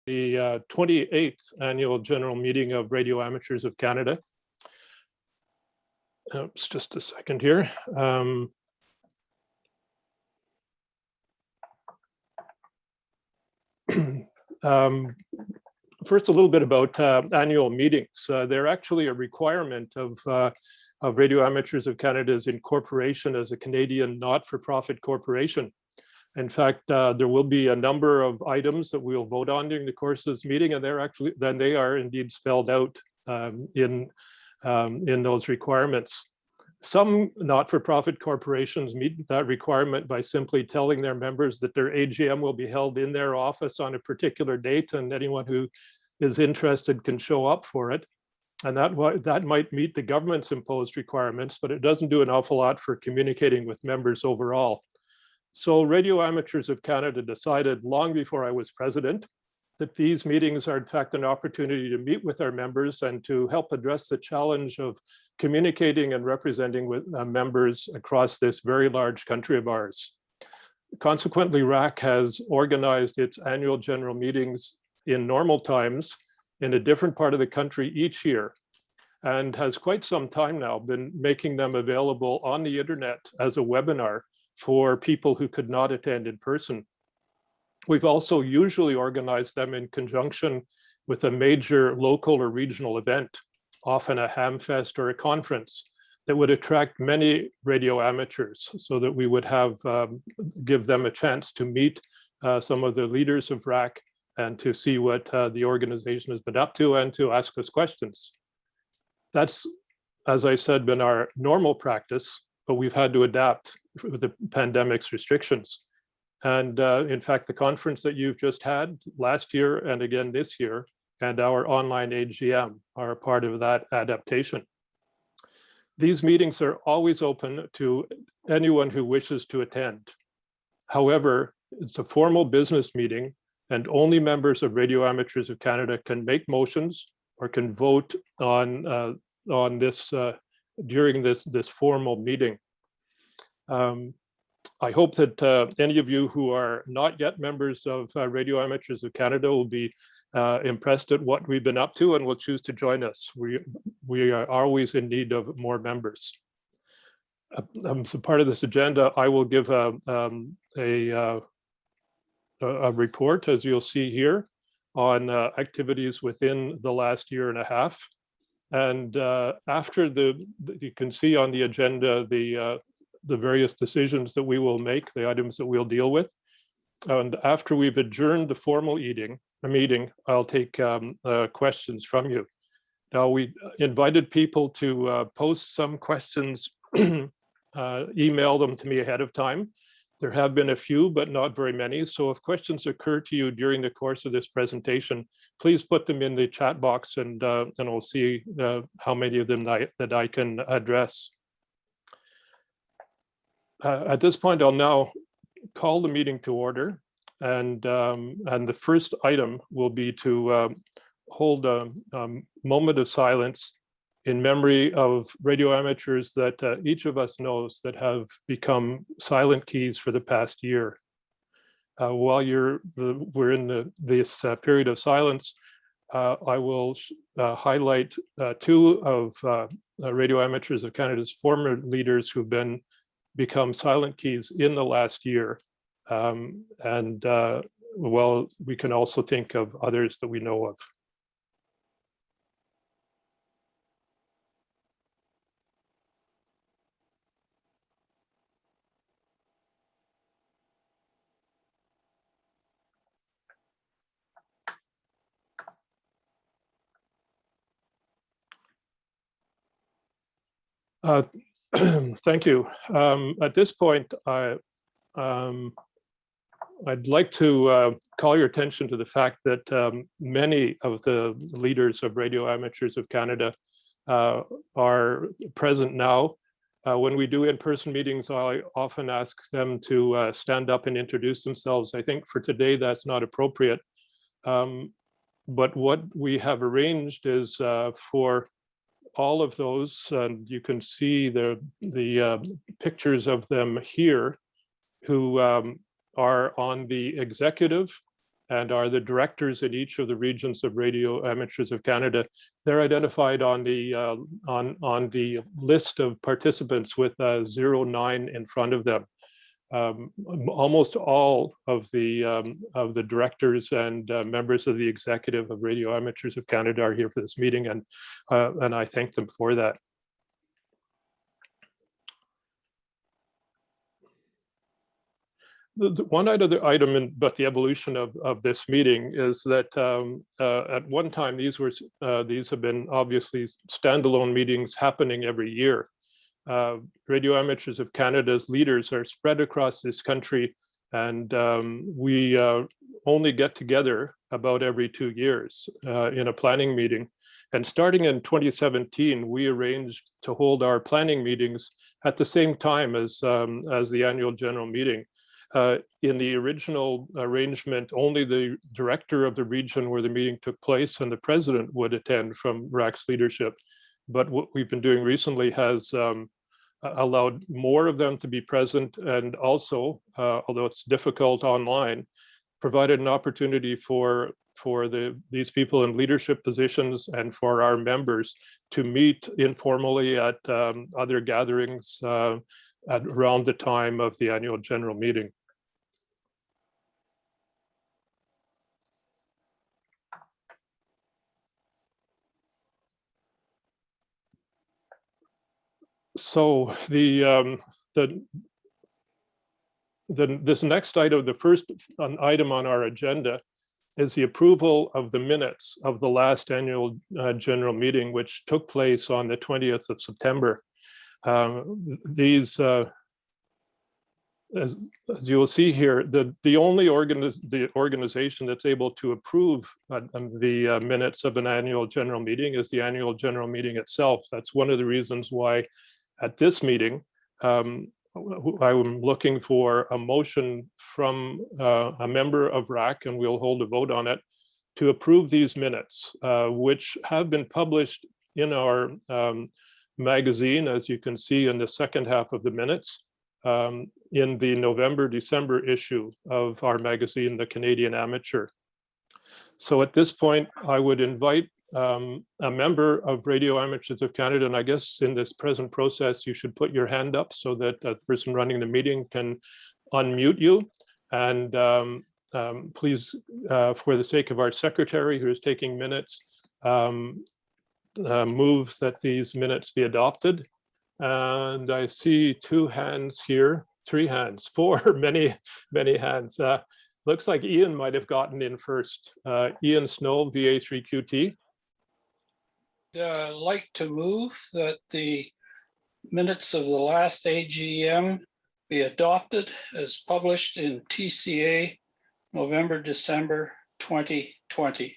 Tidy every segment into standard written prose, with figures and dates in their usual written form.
the 28th Annual General Meeting of Radio Amateurs of Canada. Oops, just a second here. First, a little bit about annual meetings. They're actually a requirement of Radio Amateurs of Canada's incorporation as a Canadian not-for-profit corporation. In fact, there will be a number of items that we'll vote on during the course of this meeting, and they are indeed spelled out in those requirements. Some not-for-profit corporations meet that requirement by simply telling their members that their AGM will be held in their office on a particular date, and anyone who is interested can show up for it. And that might meet the government's imposed requirements, but it doesn't do an awful lot for communicating with members overall. So Radio Amateurs of Canada decided long before I was president that these meetings are in fact an opportunity to meet with our members and to help address the challenge of communicating and representing with members across this very large country of ours. Consequently, RAC has organized its annual general meetings in normal times in a different part of the country each year, and has quite some time now been making them available on the internet as a webinar for people who could not attend in person. We've also usually organized them in conjunction with a major local or regional event, often a hamfest or a conference that would attract many radio amateurs, so that we would have give them a chance to meet some of the leaders of RAC and to see what the organization has been up to and to ask us questions. That's, as I said, been our normal practice, but we've had to adapt with the pandemic's restrictions. And in fact, the conference that you've just had last year and again this year, and our online AGM are a part of that adaptation. These meetings are always open to anyone who wishes to attend. However, it's a formal business meeting, and only members of Radio Amateurs of Canada can make motions or can vote on this during this formal meeting. I hope that any of you who are not yet members of Radio Amateurs of Canada will be impressed at what we've been up to and will choose to join us. We are always in need of more members. So part of this agenda, I will give a report, as you'll see here, on activities within the last year and a half. And after you can see on the agenda the various decisions that we will make, the items that we'll deal with. And after we've adjourned the formal meeting, I'll take questions from you. Now, we invited people to post some questions, email them to me ahead of time. There have been a few, but not very many. So if questions occur to you during the course of this presentation, please put them in the chat box, and I'll see how many of them that I can address. At this point, I'll now call the meeting to order, and the first item will be to hold a moment of silence in memory of radio amateurs that each of us knows that have become silent keys for the past year. While we're in this period of silence, I will highlight two of Radio Amateurs of Canada's former leaders who've become silent keys in the last year. Well, we can also think of others that we know of. Thank you. At this point, I'd like to call your attention to the fact that many of the leaders of Radio Amateurs of Canada are present now. When we do in-person meetings, I often ask them to stand up and introduce themselves. I think for today, that's not appropriate. But what we have arranged is for all of those, and you can see the pictures of them here, who are on the executive and are the directors in each of the regions of Radio Amateurs of Canada. They're identified on the list of participants with 09 in front of them. Almost all of the directors and members of the executive of Radio Amateurs of Canada are here for this meeting, and I thank them for that. The one other item about the evolution of this meeting is that at one time these have been obviously standalone meetings happening every year. Radio Amateurs of Canada's leaders are spread across this country, and we only get together about every 2 years in a planning meeting. And starting in 2017, we arranged to hold our planning meetings at the same time as the annual general meeting. In the original arrangement, only the director of the region where the meeting took place and the president would attend from RAC's leadership. But what we've been doing recently has allowed more of them to be present, and also, although it's difficult online, provided an opportunity for these people in leadership positions and for our members to meet informally at other gatherings around the time of the annual general meeting. So this next item, the first item on our agenda, is the approval of the minutes of the last annual general meeting, which took place on the 20th of September. As you will see here, the only organization that's able to approve the minutes of an annual general meeting is the annual general meeting itself. That's one of the reasons why at this meeting, I'm looking for a motion from a member of RAC, and we'll hold a vote on it, to approve these minutes, which have been published in our magazine, as you can see in the second half of the minutes, in the November-December issue of our magazine, The Canadian Amateur. So at this point, I would invite a member of Radio Amateurs of Canada, and I guess in this present process, you should put your hand up so that the person running the meeting can unmute you. And please, for the sake of our secretary who is taking minutes, move that these minutes be adopted. And I see 2 hands here, 3 hands, 4, many hands. Looks like Ian might have gotten in first. Ian Snow, VA3QT. I'd like to move that the minutes of the last AGM be adopted as published in TCA November-December 2020.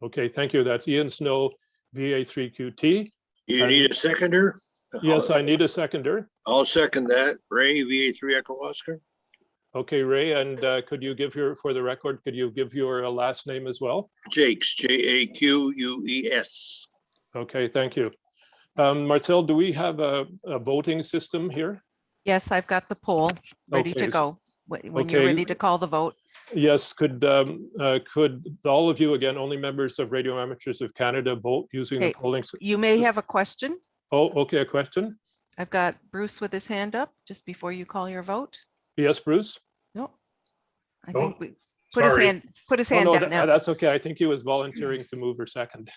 Okay, thank you. That's Ian Snow, VA3QT. You need a seconder? Yes, I need a seconder. I'll second that. Ray, VA3 Echo Oscar. Okay, Ray, and could you give for the record, could you give your last name as well? Jakes, Jaques. Okay, thank you. Marcel, do we have a voting system here? Yes, I've got the poll ready to go. When you're ready to call the vote. Yes, could all of you, again, only members of Radio Amateurs of Canada, vote using the polling system? You may have a question. Oh, okay, a question? I've got Bruce with his hand up just before you call your vote. Yes, Bruce? No, I think we put his hand down now. That's okay. I think he was volunteering to move or second.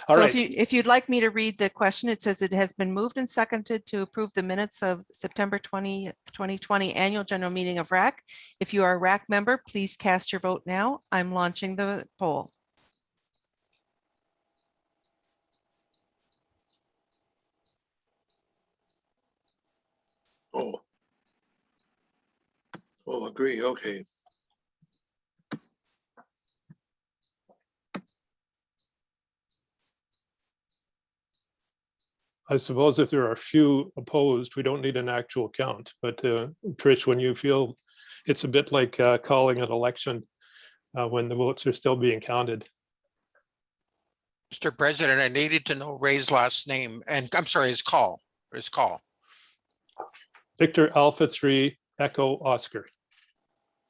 All so right. if you'd like me to read the question, it says it has been moved and seconded to approve the minutes of September 20, 2020 annual general meeting of RAC. If you are a RAC member, please cast your vote now. I'm launching the poll. Oh, agree. Okay. I suppose if there are a few opposed, we don't need an actual count. But Trish, when you feel it's a bit like calling an election when the votes are still being counted. Mr. President, I needed to know Ray's last name, and I'm sorry, his call. Victor Alpha 3 Echo Oscar.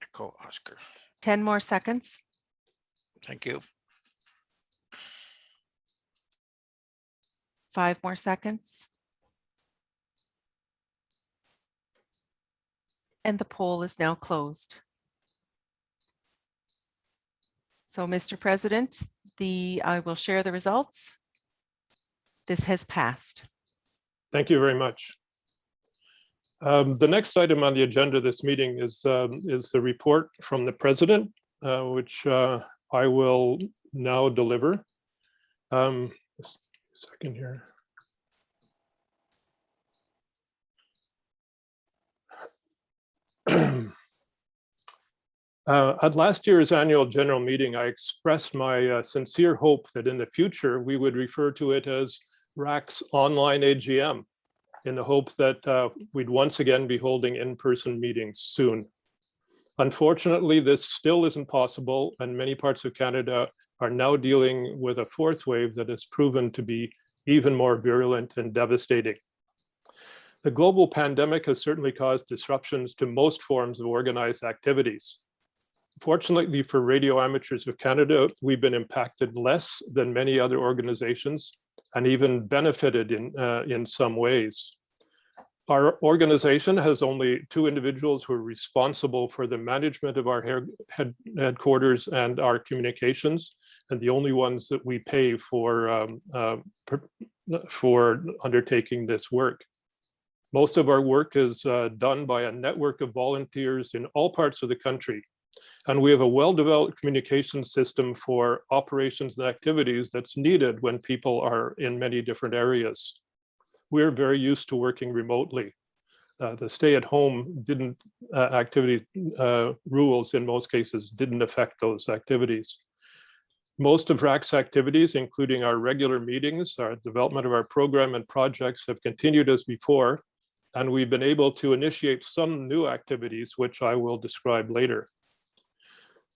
Echo Oscar. 10 more seconds. Thank you. 5 more seconds. And the poll is now closed. So, Mr. President, I will share the results. This has passed. Thank you very much. The next item on the agenda of this meeting is the report from the president, which I will now deliver. Just a second here. At last year's annual general meeting, I expressed my sincere hope that in the future we would refer to it as RAC's online AGM, in the hope that we'd once again be holding in-person meetings soon. Unfortunately, this still isn't possible, and many parts of Canada are now dealing with a fourth wave that has proven to be even more virulent and devastating. The global pandemic has certainly caused disruptions to most forms of organized activities. Fortunately for Radio Amateurs of Canada, we've been impacted less than many other organizations and even benefited in some ways. Our organization has only 2 individuals who are responsible for the management of our headquarters and our communications, and the only ones that we pay for undertaking this work. Most of our work is done by a network of volunteers in all parts of the country. And we have a well-developed communication system for operations and activities that's needed when people are in many different areas. We're very used to working remotely. The stay-at-home activity rules in most cases didn't affect those activities. Most of RAC's activities, including our regular meetings, our development of our program and projects, have continued as before, and we've been able to initiate some new activities, which I will describe later.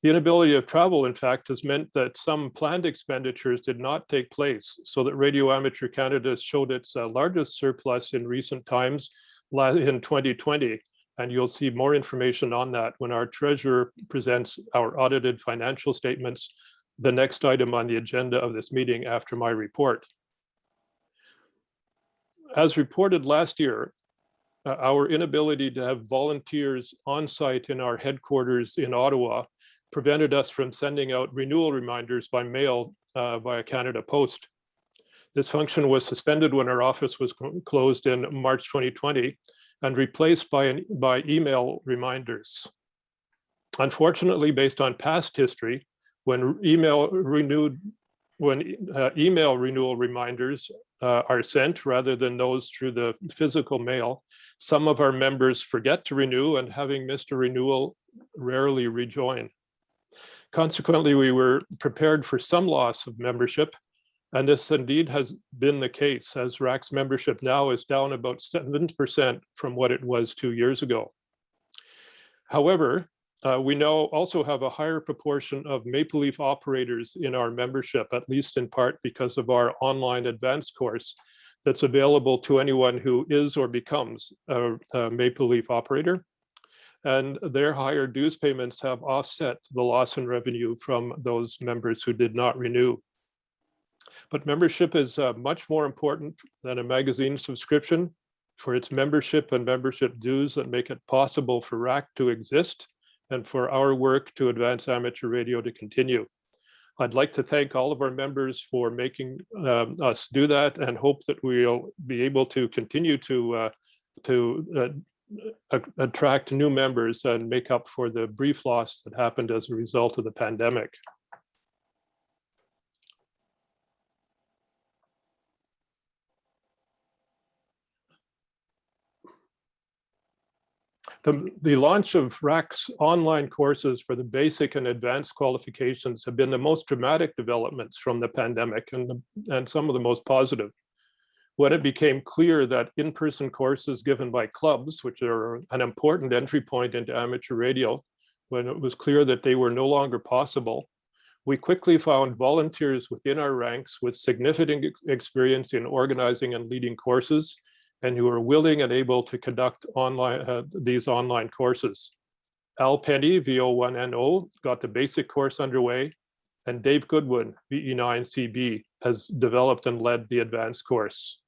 The inability of travel, in fact, has meant that some planned expenditures did not take place, so that Radio Amateur Canada showed its largest surplus in recent times in 2020, and you'll see more information on that when our treasurer presents our audited financial statements, the next item on the agenda of this meeting after my report. As reported last year, our inability to have volunteers on site in our headquarters in Ottawa prevented us from sending out renewal reminders by mail via Canada Post. This function was suspended when our office was closed in March 2020 and replaced by email reminders. Unfortunately, based on past history, when email renewal reminders are sent rather than those through the physical mail, some of our members forget to renew, and having missed a renewal, rarely rejoin. Consequently, we were prepared for some loss of membership, and this indeed has been the case, as RAC's membership now is down about 7% from what it was 2 years ago. However, we now also have a higher proportion of Maple Leaf operators in our membership, at least in part because of our online advanced course that's available to anyone who is or becomes a Maple Leaf operator. And their higher dues payments have offset the loss in revenue from those members who did not renew. But membership is much more important than a magazine subscription, for its membership and membership dues that make it possible for RAC to exist and for our work to advance amateur radio to continue. I'd like to thank all of our members for making us do that, and hope that we'll be able to continue to attract new members and make up for the brief loss that happened as a result of the pandemic. The launch of RAC's online courses for the basic and advanced qualifications have been the most dramatic developments from the pandemic, and some of the most positive. When it became clear that in-person courses given by clubs, which are an important entry point into amateur radio, when it was clear that they were no longer possible, we quickly found volunteers within our ranks with significant experience in organizing and leading courses, and who are willing and able to conduct these online courses. Al Penny, VO1NO, got the basic course underway, and Dave Goodwin, VE9CB, has developed and led the advanced course.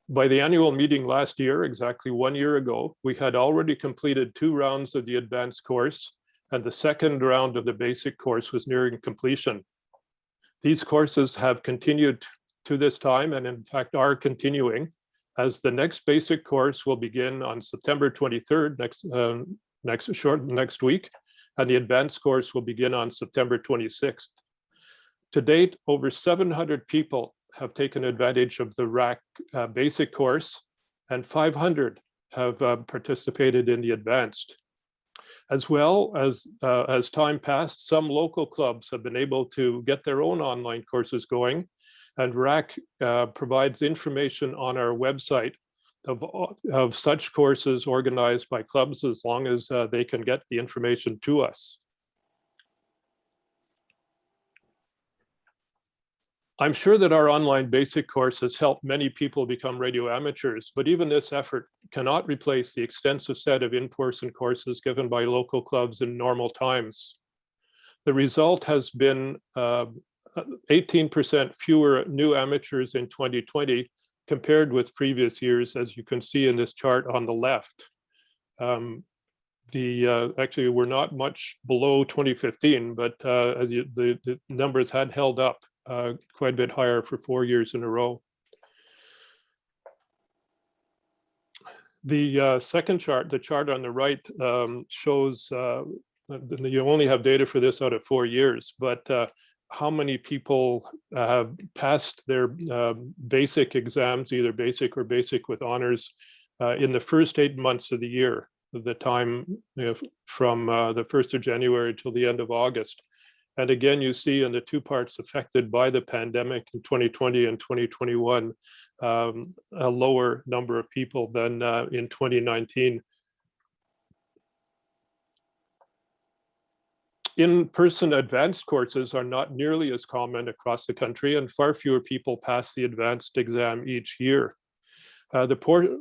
By the annual meeting last year, exactly 1 year ago, we had already completed 2 rounds of the advanced course, and the second round of the basic course was nearing completion. These courses have continued to this time, and in fact are continuing, as the next basic course will begin on September 23rd, next week, and the advanced course will begin on September 26th. To date, over 700 people have taken advantage of the RAC basic course, and 500 have participated in the advanced. As well as time passed, some local clubs have been able to get their own online courses going, and RAC provides information on our website of such courses organized by clubs, as long as they can get the information to us. I'm sure that our online basic course has helped many people become radio amateurs, but even this effort cannot replace the extensive set of in-person courses given by local clubs in normal times. The result has been 18% fewer new amateurs in 2020 compared with previous years, as you can see in this chart on the left. Actually, we're not much below 2015, but the numbers had held up quite a bit higher for 4 years in a row. The second chart, the chart on the right, shows you only have data for this out of 4 years, but how many people have passed their basic exams, either basic or basic with honors, in the first 8 months of the year, the time from the 1st of January till the end of August. And again, you see in the 2 parts affected by the pandemic in 2020 and 2021, a lower number of people than in 2019. In-person advanced courses are not nearly as common across the country, and far fewer people pass the advanced exam each year. The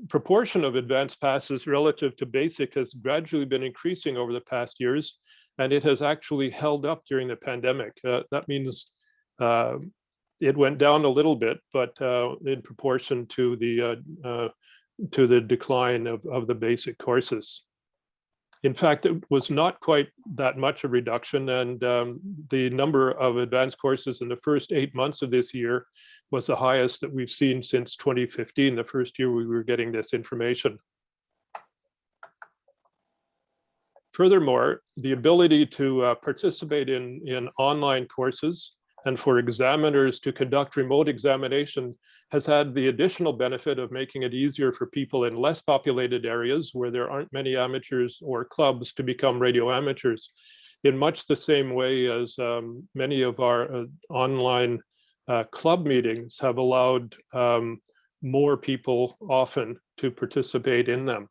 proportion of advanced passes relative to basic has gradually been increasing over the past years, and it has actually held up during the pandemic. That means it went down a little bit, but in proportion to the decline of the basic courses. In fact, it was not quite that much a reduction, and the number of advanced courses in the first 8 months of this year was the highest that we've seen since 2015, the first year we were getting this information. Furthermore, the ability to participate in online courses and for examiners to conduct remote examination has had the additional benefit of making it easier for people in less populated areas where there aren't many amateurs or clubs to become radio amateurs, in much the same way as many of our online club meetings have allowed more people often to participate in them.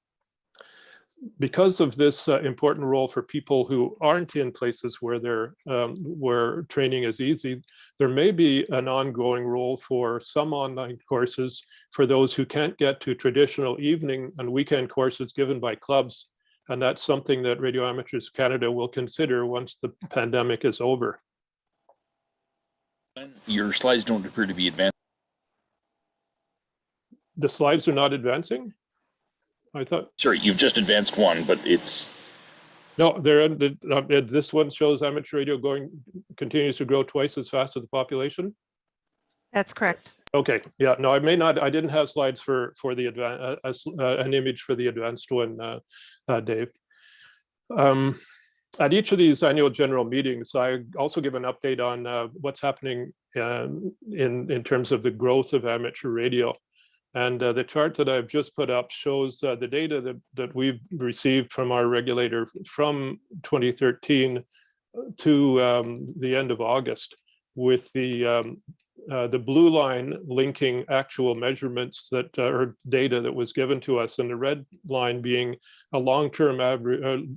Because of this important role for people who aren't in places where where training is easy, there may be an ongoing role for some online courses for those who can't get to traditional evening and weekend courses given by clubs. And that's something that Radio Amateurs Canada will consider once the pandemic is over. Your slides don't appear to be advanced. The slides are not advancing? I thought. Sorry, you've just advanced one, but it's. No, this one shows amateur radio continues to grow twice as fast as the population. That's correct. Okay, yeah, no, I didn't have slides for the an image for the advanced one, Dave. At each of these annual general meetings, I also give an update on what's happening in terms of the growth of amateur radio. And the chart that I've just put up shows the data that we've received from our regulator from 2013 to the end of August, with the blue line linking actual measurements that or data that was given to us, and the red line being a long-term average,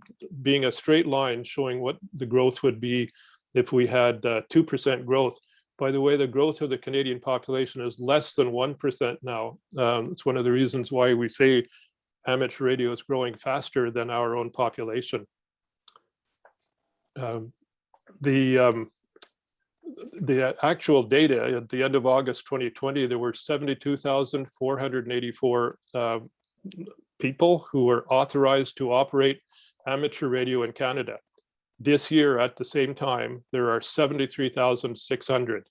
being a straight line showing what the growth would be if we had 2% growth. By the way, the growth of the Canadian population is less than 1% now. It's one of the reasons why we say amateur radio is growing faster than our own population. the actual data at the end of August 2020, there were 72,484 people who were authorized to operate amateur radio in Canada. This year, at the same time, there are 73,600.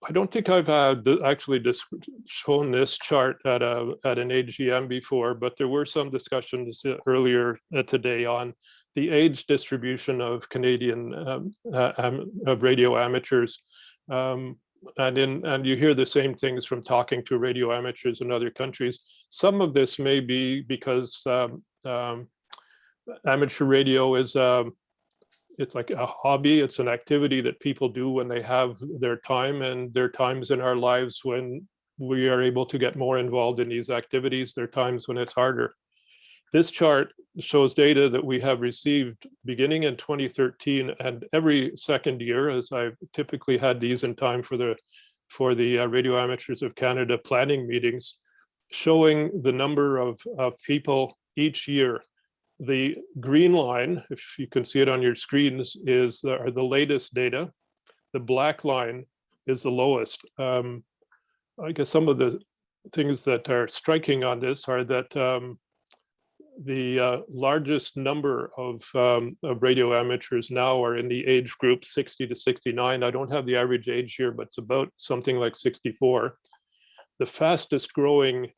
I don't think I've actually shown this chart at an AGM before, but there were some discussions earlier today on the age distribution of Canadian of radio amateurs. And you hear the same things from talking to radio amateurs in other countries. Some of this may be because amateur radio is it's like a hobby. It's an activity that people do when they have their time, and there are times in our lives when we are able to get more involved in these activities. There are times when it's harder. This chart shows data that we have received beginning in 2013 and every second year, as I've typically had these in time for the Radio Amateurs of Canada planning meetings, showing the number of people each year. The green line, if you can see it on your screens, are the latest data. The black line is the lowest. I guess some of the things that are striking on this are that the largest number of radio amateurs now are in the age group 60 to 69. I don't have the average age here, but it's about something like 64. The fastest growing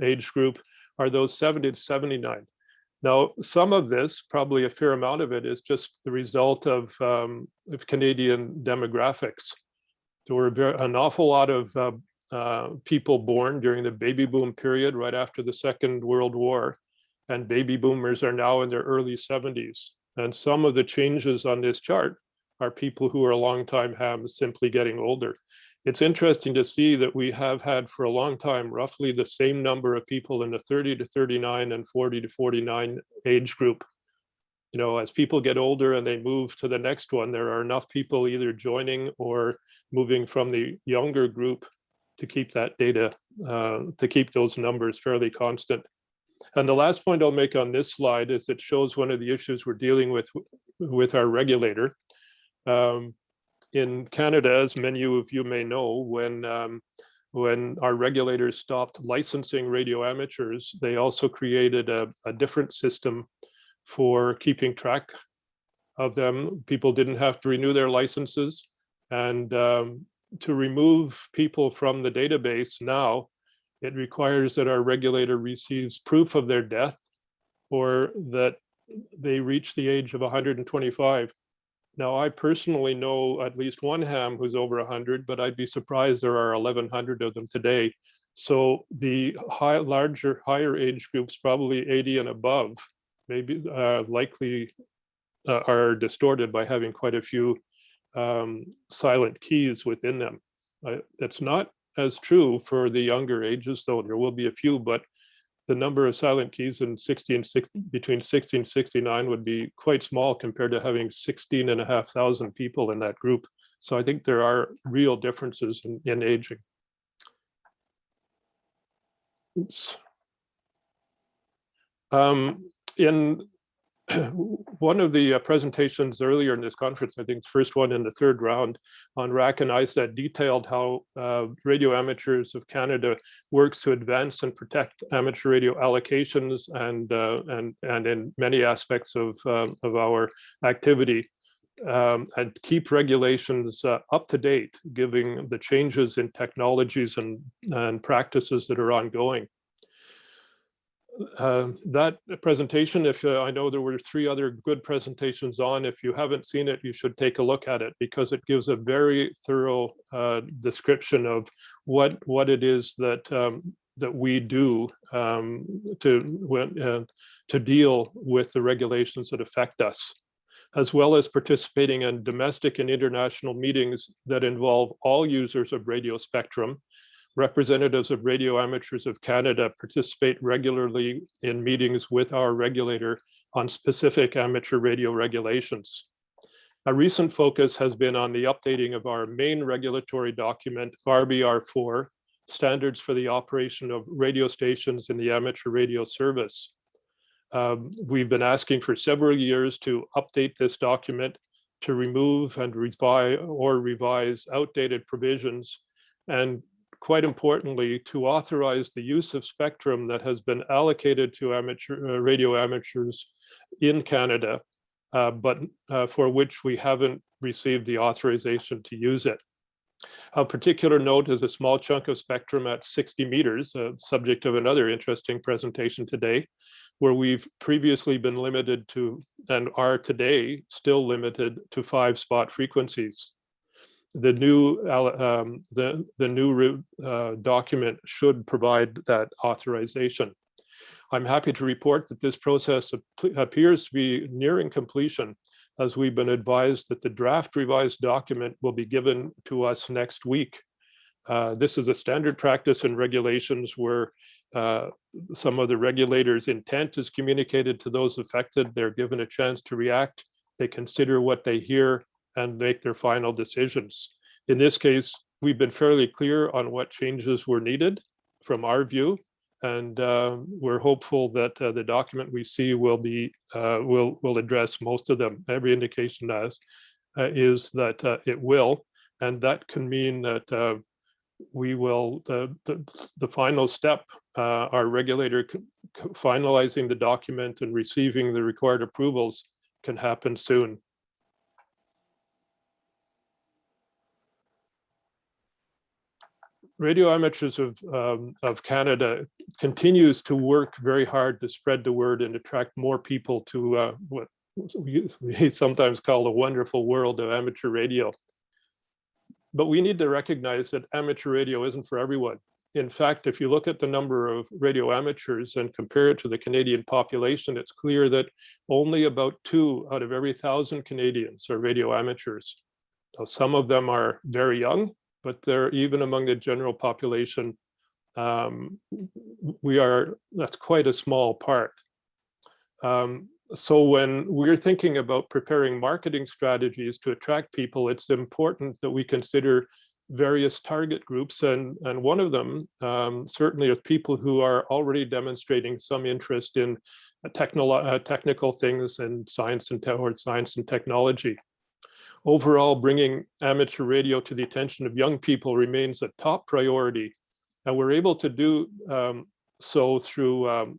age group are those 70 to 79. Now, some of this, probably a fair amount of it, is just the result of Canadian demographics. There were an awful lot of people born during the baby boom period right after the Second World War, and baby boomers are now in their early 70s. And some of the changes on this chart are people who are longtime hams simply getting older. It's interesting to see that we have had for a long time roughly the same number of people in the 30 to 39 and 40 to 49 age group. You know, as people get older and they move to the next one, there are enough people either joining or moving from the younger group to keep that data, to keep those numbers fairly constant. And the last point I'll make on this slide is it shows one of the issues we're dealing with our regulator. In Canada, as many of you may know, when our regulators stopped licensing radio amateurs, they also created a different system for keeping track of them. People didn't have to renew their licenses, and to remove people from the database now, it requires that our regulator receives proof of their death or that they reach the age of 125. Now, I personally know at least one ham who's over 100, but I'd be surprised there are 1,100 of them today. So the higher age groups, probably 80 and above, maybe likely are distorted by having quite a few silent keys within them. That's not as true for the younger ages, though there will be a few, but the number of silent keys in between 60 and 69 would be quite small compared to having 16,500 people in that group. So I think there are real differences in aging. Oops. In one of the presentations earlier in this conference, I think it's the first one in the third round on RAC and ISAT, detailed how Radio Amateurs of Canada works to advance and protect amateur radio allocations and in many aspects of our activity, and keep regulations up to date, given the changes in technologies and practices that are ongoing. That presentation, I know there were 3 other good presentations on. If you haven't seen it, you should take a look at it, because it gives a very thorough description of what it is that we do to deal with the regulations that affect us, as well as participating in domestic and international meetings that involve all users of radio spectrum. Representatives of Radio Amateurs of Canada participate regularly in meetings with our regulator on specific amateur radio regulations. A recent focus has been on the updating of our main regulatory document, RBR4, Standards for the Operation of Radio Stations in the Amateur Radio Service. We've been asking for several years to update this document, to remove and revise outdated provisions, and quite importantly, to authorize the use of spectrum that has been allocated to radio amateurs in Canada, but for which we haven't received the authorization to use it. Of particular note is a small chunk of spectrum at 60 meters, subject of another interesting presentation today, where we've previously been limited to, and are today still limited to, 5 spot frequencies. The new document should provide that authorization. I'm happy to report that this process appears to be nearing completion, as we've been advised that the draft revised document will be given to us next week. This is a standard practice in regulations where some of the regulators' intent is communicated to those affected. They're given a chance to react. They consider what they hear and make their final decisions. In this case, we've been fairly clear on what changes were needed from our view, and we're hopeful that the document we see will address most of them. Every indication is that it will, and that can mean that we will, the final step, our regulator finalizing the document and receiving the required approvals, can happen soon. Radio Amateurs of Canada continues to work very hard to spread the word and attract more people to what we sometimes call the wonderful world of amateur radio. But we need to recognize that amateur radio isn't for everyone. In fact, if you look at the number of radio amateurs and compare it to the Canadian population, it's clear that only about 2 out of every 1,000 Canadians are radio amateurs. Now, some of them are very young, but they're even among the general population. That's quite a small part. So when we're thinking about preparing marketing strategies to attract people, it's important that we consider various target groups, and one of them certainly are people who are already demonstrating some interest in technical things and science and technology. Overall, bringing amateur radio to the attention of young people remains a top priority, and we're able to do so through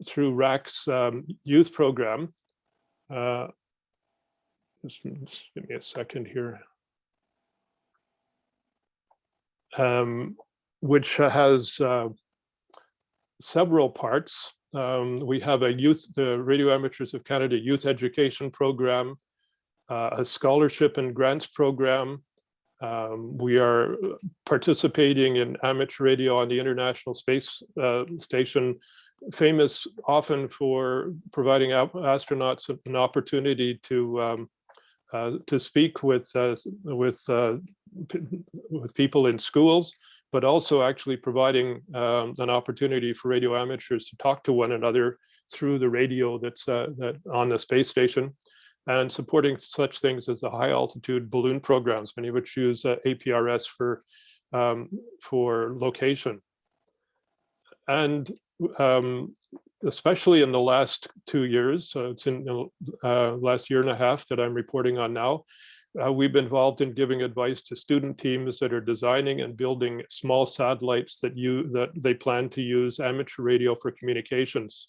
through RAC's youth program. Just give me a second here. Which has several parts. We have the Radio Amateurs of Canada Youth Education Program, a scholarship and grants program. We are participating in amateur radio on the International Space Station, famous often for providing astronauts an opportunity to speak with people in schools, but also actually providing an opportunity for radio amateurs to talk to one another through the radio that's on the space station, and supporting such things as the high altitude balloon programs, many of which use APRS for location. And especially in the last 2 years, it's in the last year and a half that I'm reporting on now, we've been involved in giving advice to student teams that are designing and building small satellites that they plan to use amateur radio for communications.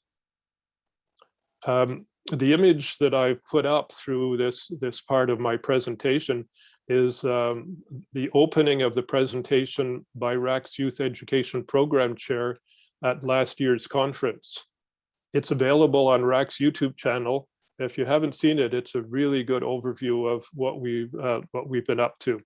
The image that I've put up through this part of my presentation is the opening of the presentation by RAC's Youth Education Program Chair at last year's conference. It's available on RAC's YouTube channel. If you haven't seen it, it's a really good overview of what we've been up to.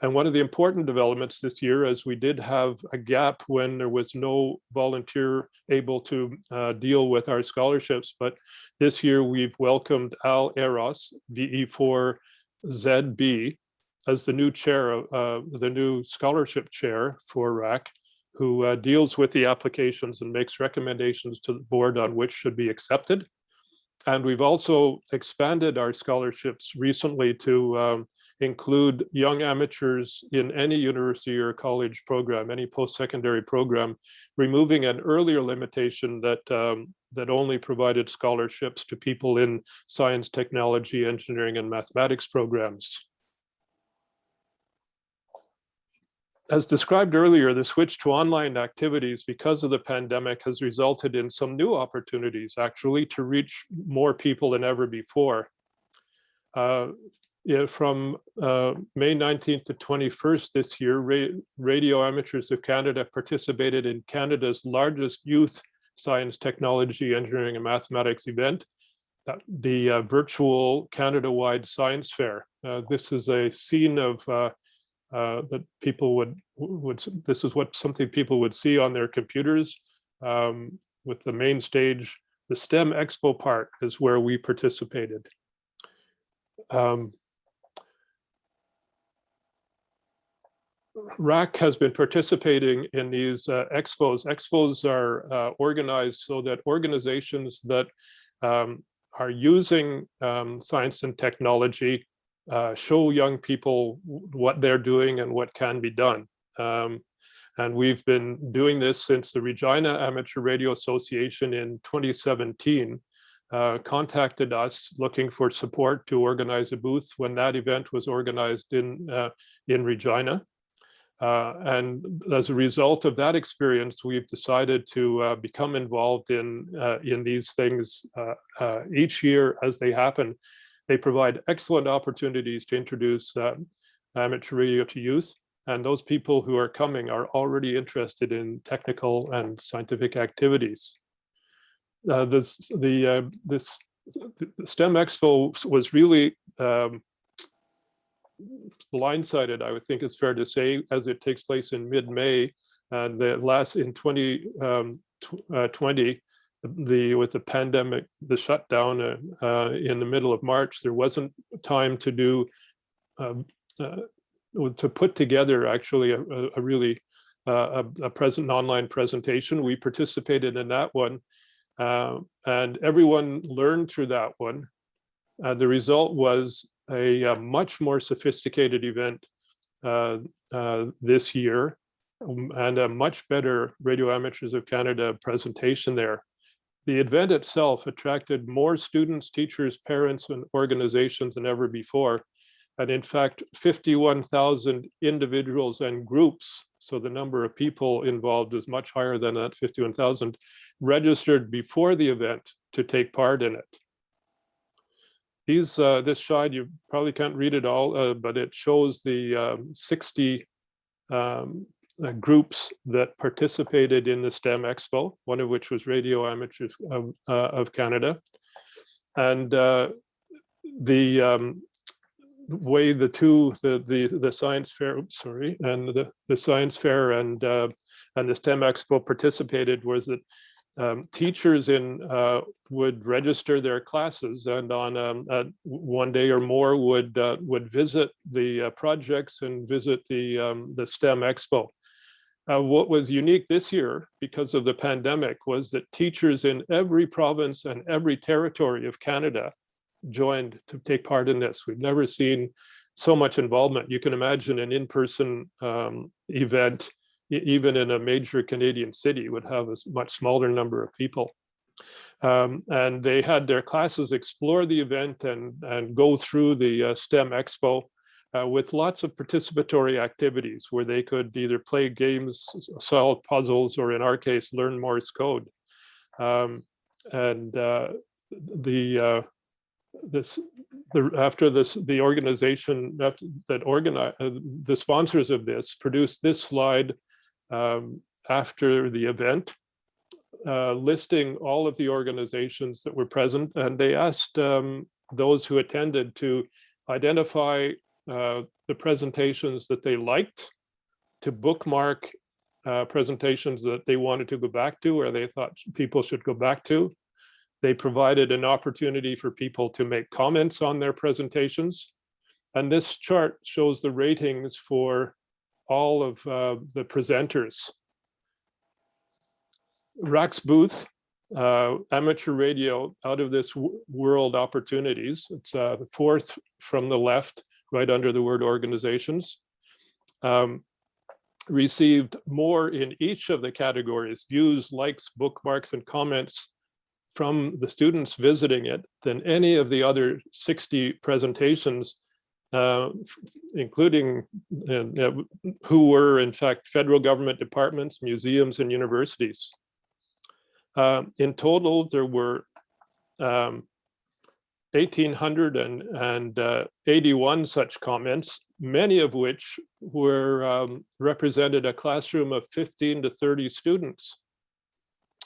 And one of the important developments this year, as we did have a gap when there was no volunteer able to deal with our scholarships, but this year we've welcomed Al Eros, VE4ZB, as the new chair, the new scholarship chair for RAC, who deals with the applications and makes recommendations to the board on which should be accepted. And we've also expanded our scholarships recently to include young amateurs in any university or college program, any post-secondary program, removing an earlier limitation that only provided scholarships to people in science, technology, engineering, and mathematics programs. As described earlier, the switch to online activities because of the pandemic has resulted in some new opportunities, actually, to reach more people than ever before. From May 19th to 21st this year, Radio Amateurs of Canada participated in Canada's largest youth science, technology, engineering, and mathematics event, the virtual Canada-wide science fair. This is a scene of that people would this is something people would see on their computers with the main stage. The STEM Expo part is where we participated. RAC has been participating in these expos. Expos are organized so that organizations that are using science and technology show young people what they're doing and what can be done. And we've been doing this since the Regina Amateur Radio Association in 2017 contacted us looking for support to organize a booth when that event was organized in Regina. And as a result of that experience, we've decided to become involved in these things each year as they happen. They provide excellent opportunities to introduce amateur radio to youth, and those people who are coming are already interested in technical and scientific activities. The STEM Expo was really blindsided, I would think it's fair to say, as it takes place in mid-May, and in 2020, with the pandemic, the shutdown in the middle of March, there wasn't time to do to put together actually a really online presentation. We participated in that one, and everyone learned through that one. The result was a much more sophisticated event this year, and a much better Radio Amateurs of Canada presentation there. The event itself attracted more students, teachers, parents, and organizations than ever before. And in fact, 51,000 individuals and groups, so the number of people involved is much higher than that 51,000, registered before the event to take part in it. This slide, you probably can't read it all, but it shows the 60 groups that participated in the STEM Expo, one of which was Radio Amateurs of Canada. And the way the science fair, sorry, and the science fair and the STEM Expo participated was that teachers would register their classes, and on one day or more would visit the projects and visit the STEM Expo. What was unique this year, because of the pandemic, was that teachers in every province and every territory of Canada joined to take part in this. We've never seen so much involvement. You can imagine an in-person event, even in a major Canadian city, would have a much smaller number of people. And they had their classes explore the event and go through the STEM Expo with lots of participatory activities where they could either play games, solve puzzles, or in our case, learn Morse code. The organization that organized, the sponsors of this produced this slide after the event, listing all of the organizations that were present, and they asked those who attended to identify the presentations that they liked, to bookmark presentations that they wanted to go back to or they thought people should go back to. They provided an opportunity for people to make comments on their presentations. And this chart shows the ratings for all of the presenters. RAC's booth, amateur radio, out of this world opportunities. It's the fourth from the left, right under the word organizations. Received more in each of the categories, views, likes, bookmarks, and comments from the students visiting it than any of the other 60 presentations, including who were in fact federal government departments, museums, and universities. In total, there were 1,881 such comments, many of which were represented a classroom of 15 to 30 students.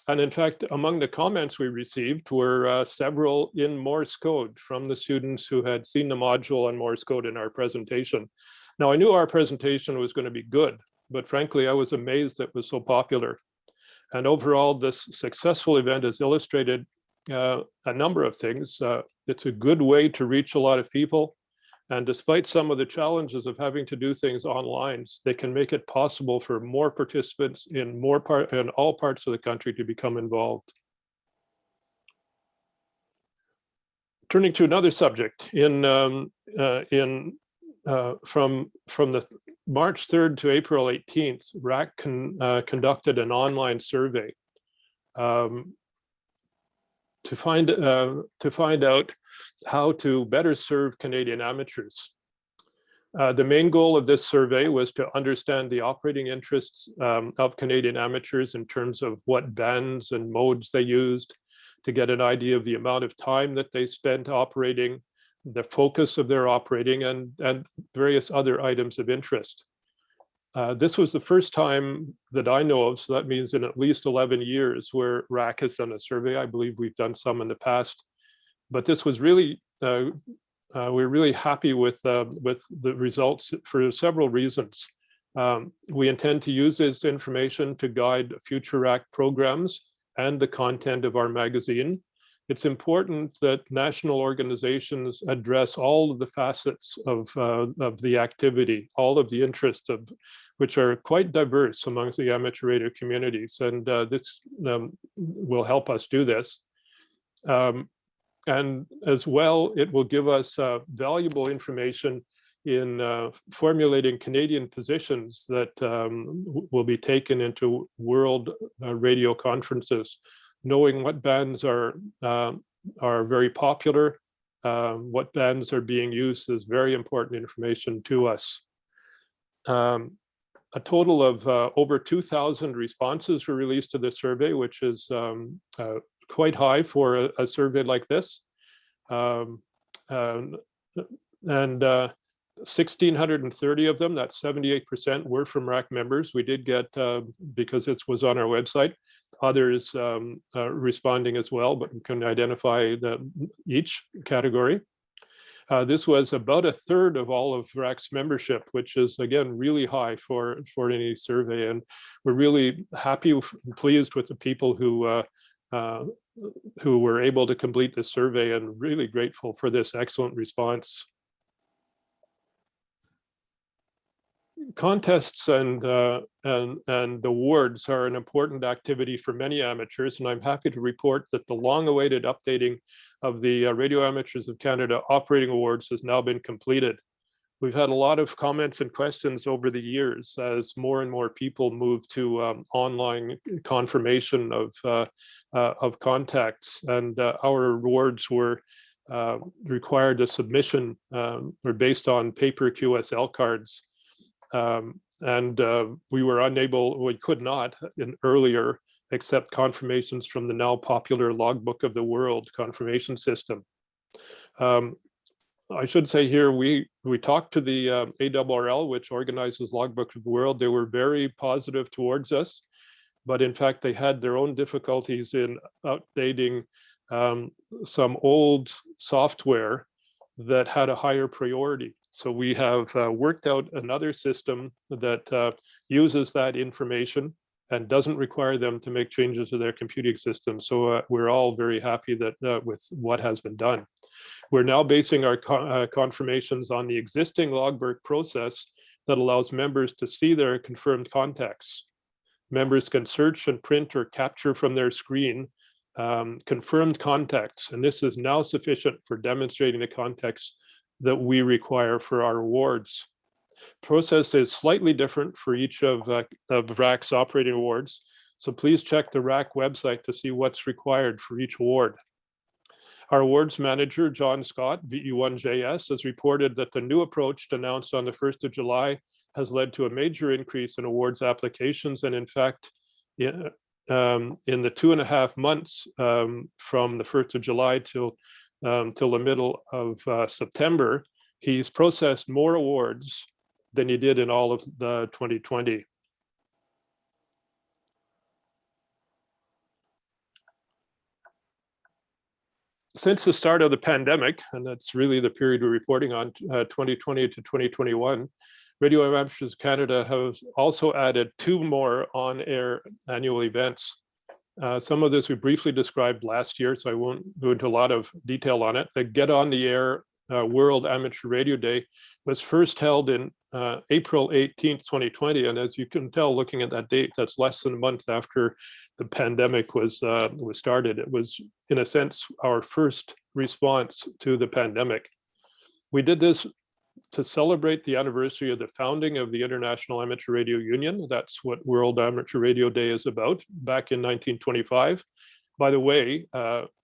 And in fact, among the comments we received were several in Morse code from the students who had seen the module on Morse code in our presentation. Now, I knew our presentation was going to be good, but frankly, I was amazed it was so popular. And overall, this successful event has illustrated a number of things. It's a good way to reach a lot of people. And despite some of the challenges of having to do things online, they can make it possible for more participants in all parts of the country to become involved. Turning to another subject, from the March 3rd to April 18th, RAC conducted an online survey to find out how to better serve Canadian amateurs. The main goal of this survey was to understand the operating interests of Canadian amateurs in terms of what bands and modes they used, to get an idea of the amount of time that they spent operating, the focus of their operating, and various other items of interest. This was the first time that I know of, so that means in at least 11 years, where RAC has done a survey. I believe we've done some in the past. But this was really, we're really happy with the results for several reasons. We intend to use this information to guide future RAC programs and the content of our magazine. It's important that national organizations address all of the facets of the activity, all of the interests of which are quite diverse amongst the amateur radio communities, and this will help us do this. And as well, it will give us valuable information in formulating Canadian positions that will be taken into world radio conferences, knowing what bands are very popular, what bands are being used is very important information to us. A total of over 2,000 responses were released to this survey, which is quite high for a survey like this. And 1,630 of them, that's 78%, were from RAC members. We did get, because it was on our website, others responding as well, but we can identify each category. This was about a third of all of RAC's membership, which is again really high for any survey, and we're really happy and pleased with the people who were able to complete the survey, and really grateful for this excellent response. Contests and awards are an important activity for many amateurs, and I'm happy to report that the long-awaited updating of the Radio Amateurs of Canada Operating Awards has now been completed. We've had a lot of comments and questions over the years as more and more people move to online confirmation of contacts, and our awards were required a submission were based on paper QSL cards. We could not earlier accept confirmations from the now popular Logbook of the World confirmation system. I should say here, we talked to the ARRL, which organizes Logbook of the World. They were very positive towards us, but in fact, they had their own difficulties in updating some old software that had a higher priority. So we have worked out another system that uses that information and doesn't require them to make changes to their computing system. So we're all very happy that with what has been done. We're now basing our confirmations on the existing Logbook process that allows members to see their confirmed contacts. Members can search and print or capture from their screen confirmed contacts, and this is now sufficient for demonstrating the contacts that we require for our awards. Process is slightly different for each of RAC's operating awards, so please check the RAC website to see what's required for each award. Our awards manager, John Scott, VE1JS, has reported that the new approach announced on the 1st of July has led to a major increase in awards applications. And in fact, in the 2.5 months from the 1st of July till the middle of September, he's processed more awards than he did in all of the 2020. Since the start of the pandemic, and that's really the period we're reporting on, 2020 to 2021, Radio Amateurs Canada has also added 2 more on-air annual events. Some of this we briefly described last year, so I won't go into a lot of detail on it. The Get on the Air World Amateur Radio Day was first held in April 18th, 2020. And as you can tell, looking at that date, that's less than a month after the pandemic was started. It was, in a sense, our first response to the pandemic. We did this to celebrate the anniversary of the founding of the International Amateur Radio Union. That's what World Amateur Radio Day is about, back in 1925. By the way,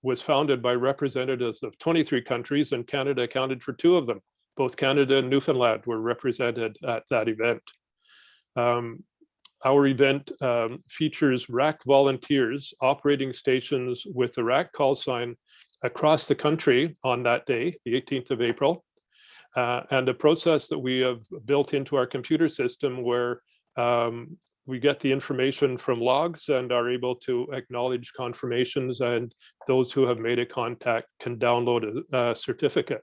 was founded by representatives of 23 countries, and Canada accounted for 2 of them. Both Canada and Newfoundland were represented at that event. Our event features RAC volunteers operating stations with the RAC call sign across the country on that day, the 18th of April, and a process that we have built into our computer system where we get the information from logs and are able to acknowledge confirmations, and those who have made a contact can download a certificate.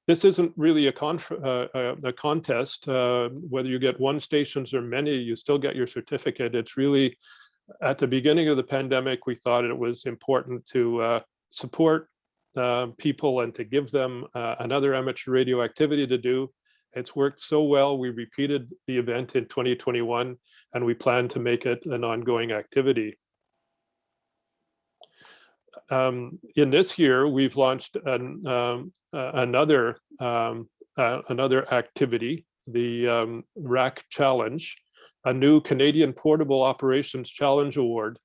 This isn't really a contest. Whether you get 1 stations or many, you still get your certificate. It's really, at the beginning of the pandemic, we thought it was important to support people and to give them another amateur radio activity to do. It's worked so well, we repeated the event in 2021, and we plan to make it an ongoing activity. In this year, we've launched another activity, the RAC Challenge, a new Canadian Portable Operations Challenge Award,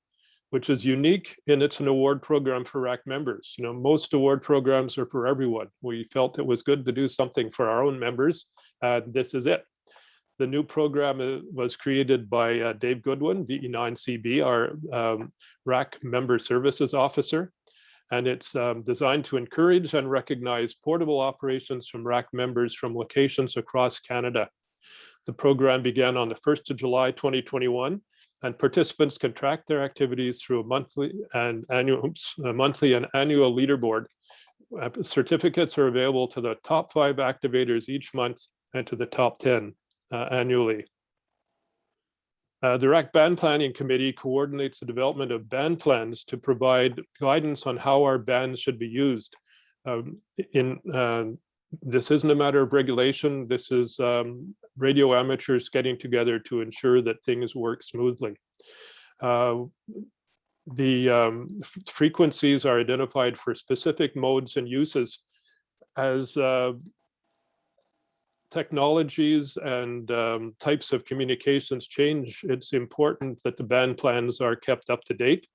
which is unique in it's an award program for RAC members. You know, most award programs are for everyone. We felt it was good to do something for our own members. This is it. The new program was created by Dave Goodwin, VE9CB, our RAC Member Services Officer. And it's designed to encourage and recognize portable operations from RAC members from locations across Canada. The program began on the 1st of July, 2021, and participants can track their activities through a monthly and annual leaderboard. Certificates are available to the top 5 activators each month and to the top 10 annually. The RAC Band Planning Committee coordinates the development of band plans to provide guidance on how our bands should be used. This isn't a matter of regulation. This is radio amateurs getting together to ensure that things work smoothly. The frequencies are identified for specific modes and uses. As technologies and types of communications change, it's important that the band plans are kept up to date.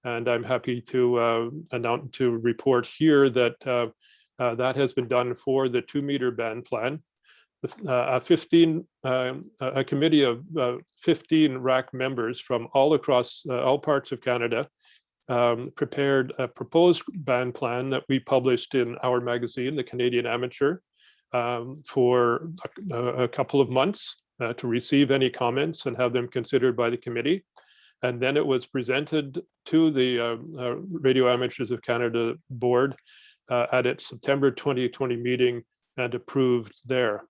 And I'm happy to report here that that has been done for the 2-meter band plan. A committee of 15 RAC members from all across all parts of Canada prepared a proposed band plan that we published in our magazine, the Canadian Amateur, for a couple of months to receive any comments and have them considered by the committee. And then it was presented to the Radio Amateurs of Canada board at its September 2020 meeting and approved there.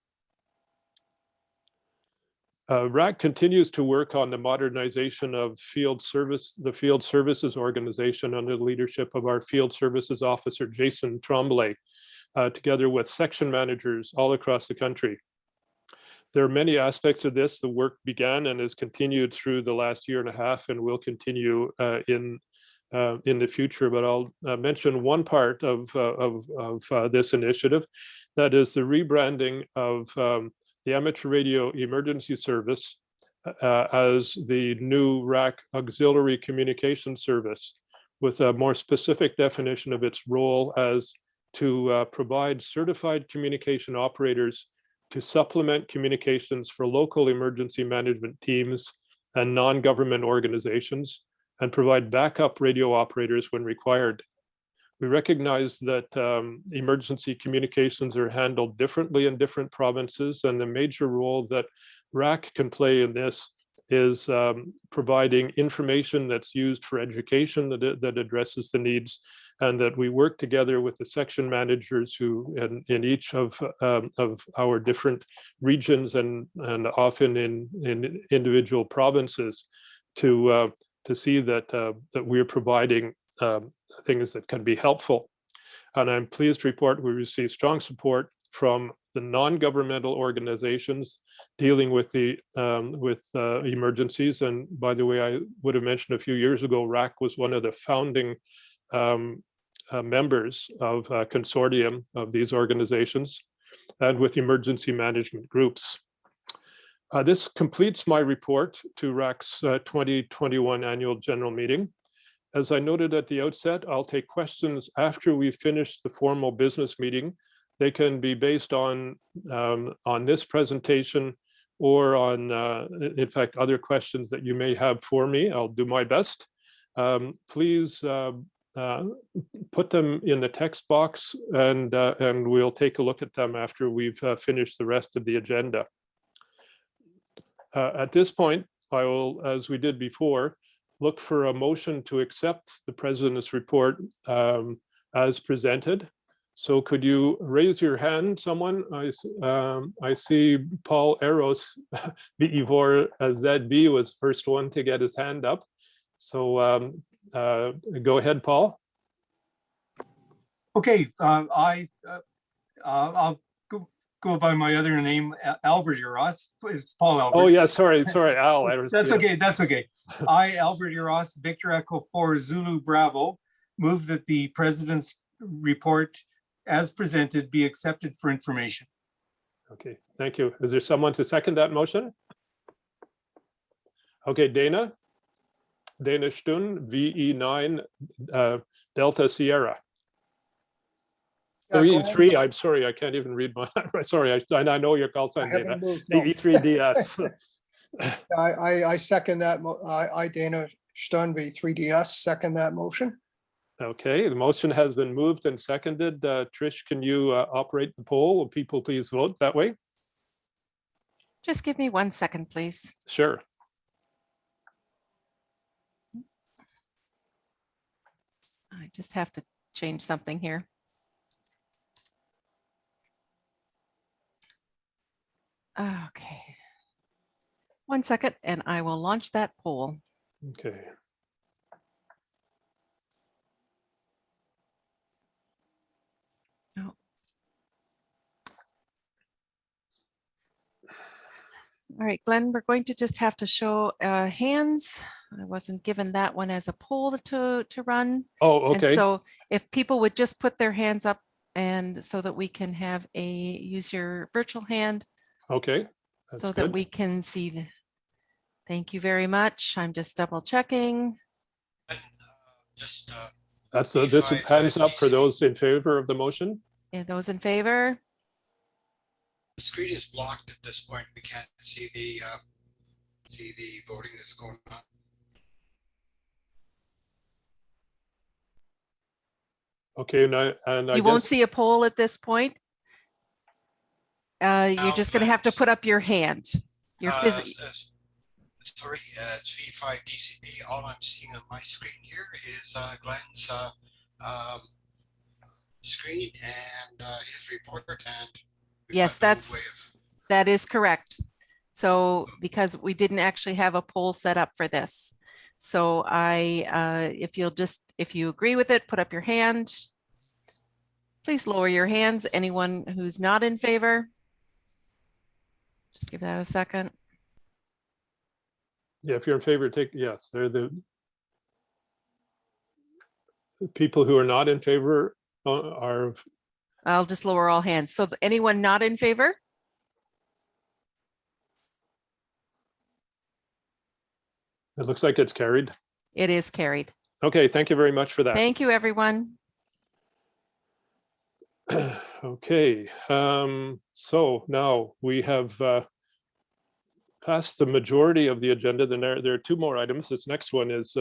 RAC continues to work on the modernization of the Field Services Organization under the leadership of our Field Services Officer, Jason Tremblay, together with section managers all across the country. There are many aspects of this. The work began and has continued through the last 1.5 years and will continue in in the future, but I'll mention one part of this initiative. That is the rebranding of the Amateur Radio Emergency Service as the new RAC Auxiliary Communication Service, with a more specific definition of its role as to provide certified communication operators to supplement communications for local emergency management teams and non-government organizations, and provide backup radio operators when required. We recognize that emergency communications are handled differently in different provinces, and the major role that RAC can play in this is providing information that's used for education that addresses the needs, and that we work together with the section managers who in each of our different regions and often in individual provinces to see that that we're providing things that can be helpful. And I'm pleased to report we receive strong support from the non-governmental organizations dealing with the emergencies. And by the way, I would have mentioned a few years ago, RAC was one of the founding members of a consortium of these organizations, and with emergency management groups. This completes my report to RAC's 2021 annual general meeting. As I noted at the outset, I'll take questions after we finish the formal business meeting. They can be based on this presentation or on, in fact, other questions that you may have for me. I'll do my best. Please put them in the text box, and we'll take a look at them after we've finished the rest of the agenda. At this point, I will, as we did before, look for a motion to accept the President's report as presented. So could you raise your hand, someone? I see Paul Eros, Ivor ZB was the first one to get his hand up. So go ahead, Paul. Okay, I'll go by my other name, Albert Uros. It's Paul Albert. Oh yeah, sorry, Al. That's okay, that's okay. I, Albert Uros, Victor Echo 4 Zulu Bravo, move that the President's report as presented be accepted for information. Okay, thank you. Is there someone to second that motion? Okay, Dana Stun, VE9 Delta Sierra. E3, I'm sorry, I can't even read my, sorry, I know your call sign, Dana. The E3DS. I second that. I, Dana Stun, V3DS, second that motion. Okay, the motion has been moved and seconded. Trish, can you operate the poll? Will people please vote that way? Just give me 1 second, please. Sure. I just have to change something here. Okay. 1 second, and I will launch that poll. Okay. Oh. All right, Glenn, we're going to just have to show hands. I wasn't given that one as a poll to run. Oh, okay. And so if people would just put their hands up, and so that we can have use your virtual hand. Okay. So that we can see the, thank you very much. I'm just double checking. That's this hands up for those in favor of the motion. And those in favor? The screen is blocked at this point. We can't see the voting that's going on. Okay, and I you won't see a poll at this point. You're just going to have to put up your hand. Your sorry, it's V5 DCP. All I'm seeing on my screen here is Glenn's screen and his report. And yes, that is correct. So because we didn't actually have a poll set up for this. So if you agree with it, put up your hand. Please lower your hands. Anyone who's not in favor. Just give that a second. Yeah, if you're in favor, take yes. They're the. People who are not in favor are, I'll just lower all hands. So anyone not in favor? it looks like it's carried. It is carried. Okay, thank you very much for that. Thank you, everyone. Okay, so now we have passed the majority of the agenda. Then there are two more items. This next one is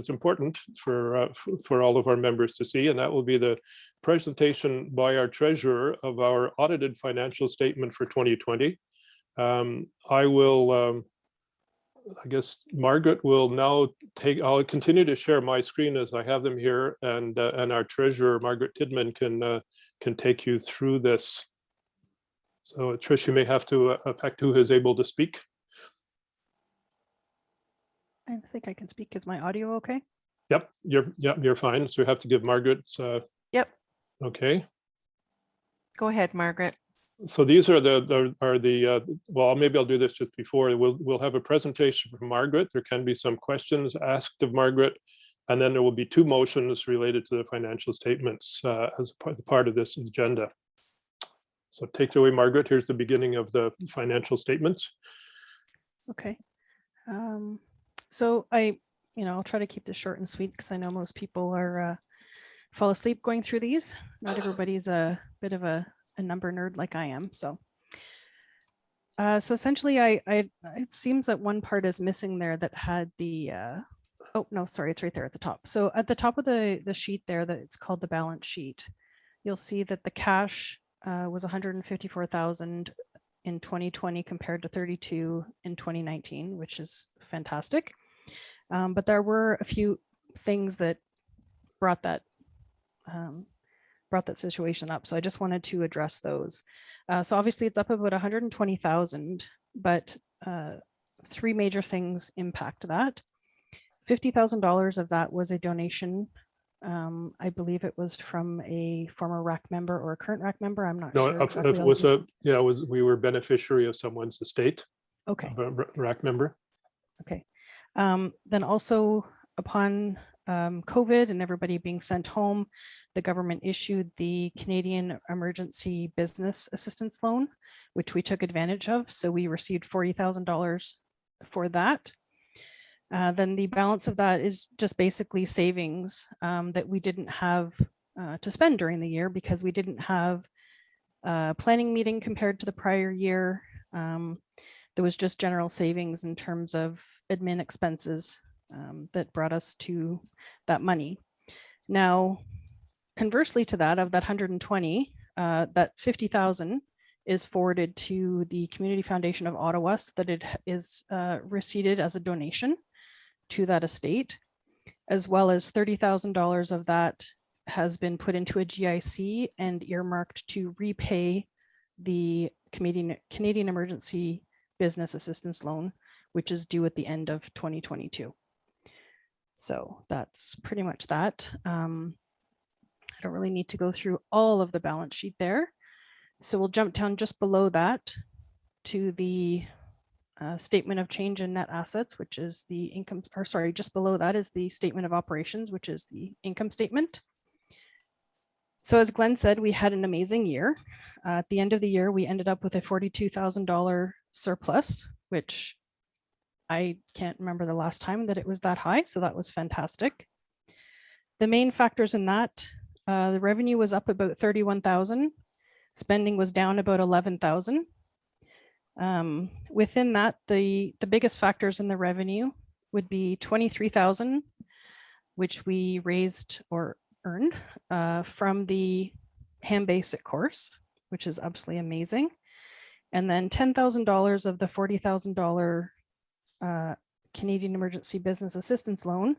important for all of our members to see, and that will be the presentation by our treasurer of our audited financial statement for 2020. I will, I guess Margaret will now I'll continue to share my screen as I have them here, and our treasurer, Margaret Tidman, can take you through this. So Trish, you may have to affect who is able to speak. I think I can speak. Is my audio okay? Yep, you're fine. So we have to give Margaret. Yep. Okay. Go ahead, Margaret. So these are well, maybe I'll do this just before. We'll have a presentation from Margaret. There can be some questions asked of Margaret, and then there will be two motions related to the financial statements as part of this agenda. So take it away, Margaret. Here's the beginning of the financial statements. Okay. So I'll try to keep this short and sweet because I know most people are fall asleep going through these. Not everybody's a bit of a number nerd like I am. So essentially, it seems that one part is missing there that had the oh no, sorry, it's right there at the top. So at the top of the sheet there, that it's called the balance sheet. You'll see that the cash was 154,000 in 2020 compared to 32 in 2019, which is fantastic. But there were a few things that brought that situation up. So I just wanted to address those. So obviously it's up about 120,000, but three major things impact that. $50,000 of that was a donation. I believe it was from a former RAC member or a current RAC member. I'm not sure. Exactly we were beneficiary of someone's estate. Okay. Of a RAC member. Okay. Then also upon COVID and everybody being sent home, the government issued the Canadian Emergency Business Assistance Loan, which we took advantage of. So we received $40,000 for that. Then the balance of that is just basically savings that we didn't have to spend during the year because we didn't have a planning meeting compared to the prior year. There was just general savings in terms of admin expenses that brought us to that money. Now, conversely to that, of that 120, that 50,000 is forwarded to the Community Foundation of Ottawa so that it is receipted as a donation to that estate, as well as $30,000 of that has been put into a GIC and earmarked to repay the Canadian Emergency Business Assistance Loan, which is due at the end of 2022. So that's pretty much that. I don't really need to go through all of the balance sheet there. So we'll jump down just below that to the statement of change in net assets, which is the income, or sorry, just below that is the statement of operations, which is the income statement. So as Glenn said, we had an amazing year. At the end of the year, we ended up with a $42,000 surplus, which I can't remember the last time that it was that high. So that was fantastic. The main factors in that, the revenue was up about 31,000. Spending was down about 11,000. Within that, the biggest factors in the revenue would be 23,000, which we raised or earned from the Ham Basic course, which is absolutely amazing. And then $10,000 of the $40,000 Canadian Emergency Business Assistance Loan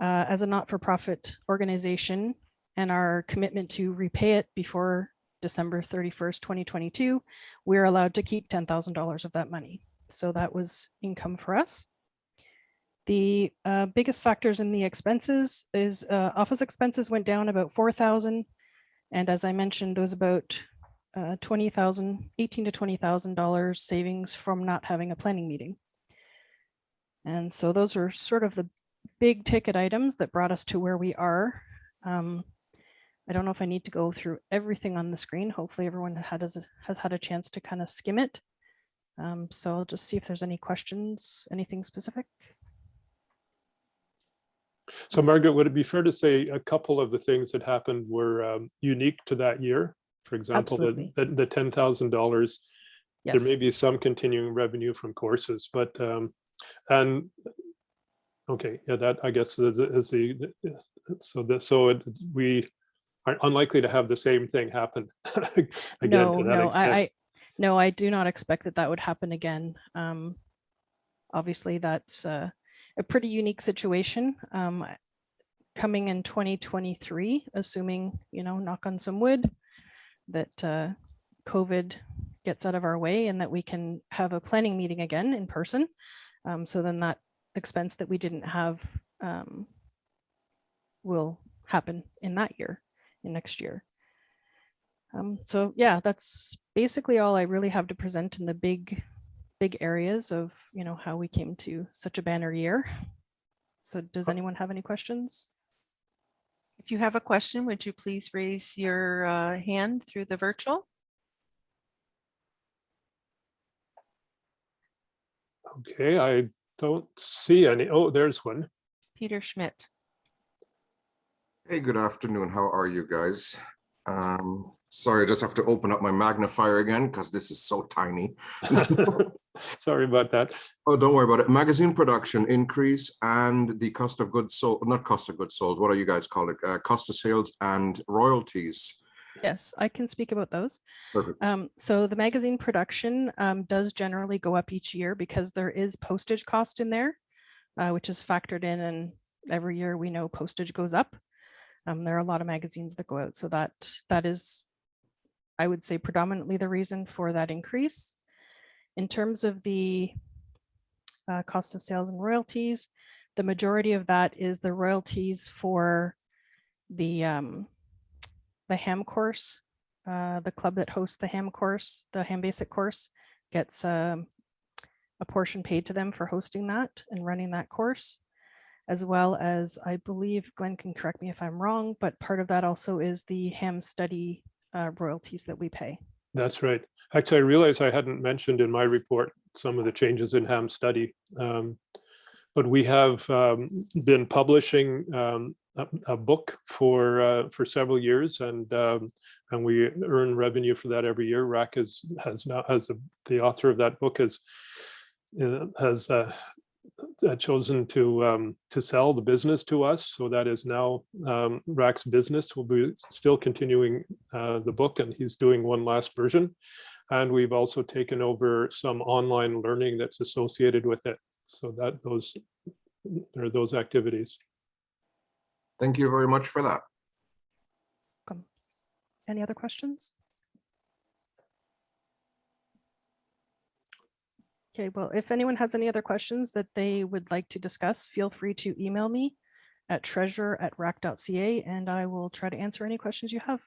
as a not-for-profit organization, and our commitment to repay it before December 31st, 2022, we're allowed to keep $10,000 of that money. So that was income for us. The biggest factors in the expenses is office expenses went down about 4,000. And as I mentioned, there was about $18,000 to $20,000 savings from not having a planning meeting. And so those are sort of the big ticket items that brought us to where we are. I don't know if I need to go through everything on the screen. Hopefully everyone has had a chance to kind of skim it. So I'll just see if there's any questions, anything specific. So Margaret, would it be fair to say a couple of the things that happened were unique to that year? For example, Absolutely. the $10,000, there Yes. may be some continuing revenue from courses, but, and, okay, yeah, that I guess is we are unlikely to have the same thing happen again. No, to that no, extent. no, I do not expect that would happen again. Obviously, that's a pretty unique situation. Coming in 2023, assuming, knock on some wood, that COVID gets out of our way and that we can have a planning meeting again in person. So then that expense that we didn't have will happen in that year, in next year. So yeah, that's basically all I really have to present in the big areas of, how we came to such a banner year. So does anyone have any questions? If you have a question, would you please raise your hand through the virtual? Okay, I don't see any. Oh, there's one. Peter Schmidt. Hey, good afternoon. How are you guys? Sorry, I just have to open up my magnifier again because this is so tiny. Sorry about that. Oh, don't worry about it. Magazine production increase and the cost of goods sold, not cost of goods sold, what do you guys call it? Cost of sales and royalties. Yes, I can speak about those. Perfect. So the magazine production does generally go up each year because there is postage cost in there, which is factored in, and every year we know postage goes up. There are a lot of magazines that go out, so that is, I would say, predominantly the reason for that increase. In terms of the cost of sales and royalties, the majority of that is the royalties for the ham course. The club that hosts the ham course, the ham basic course, gets a portion paid to them for hosting that and running that course, as well as, I believe, Glenn can correct me if I'm wrong, but part of that also is the ham study royalties that we pay. That's right. Actually, I realize I hadn't mentioned in my report some of the changes in ham study, but we have been publishing a book for several years, and we earn revenue for that every year. RAC the author of that book has chosen to sell the business to us, so that is now RAC's business. Will be still continuing the book, and he's doing one last version. And we've also taken over some online learning that's associated with it. So that there are those activities. Thank you very much for that. Welcome. Any other questions? Okay, well, if anyone has any other questions that they would like to discuss, feel free to email me at treasurer@rac.ca, and I will try to answer any questions you have.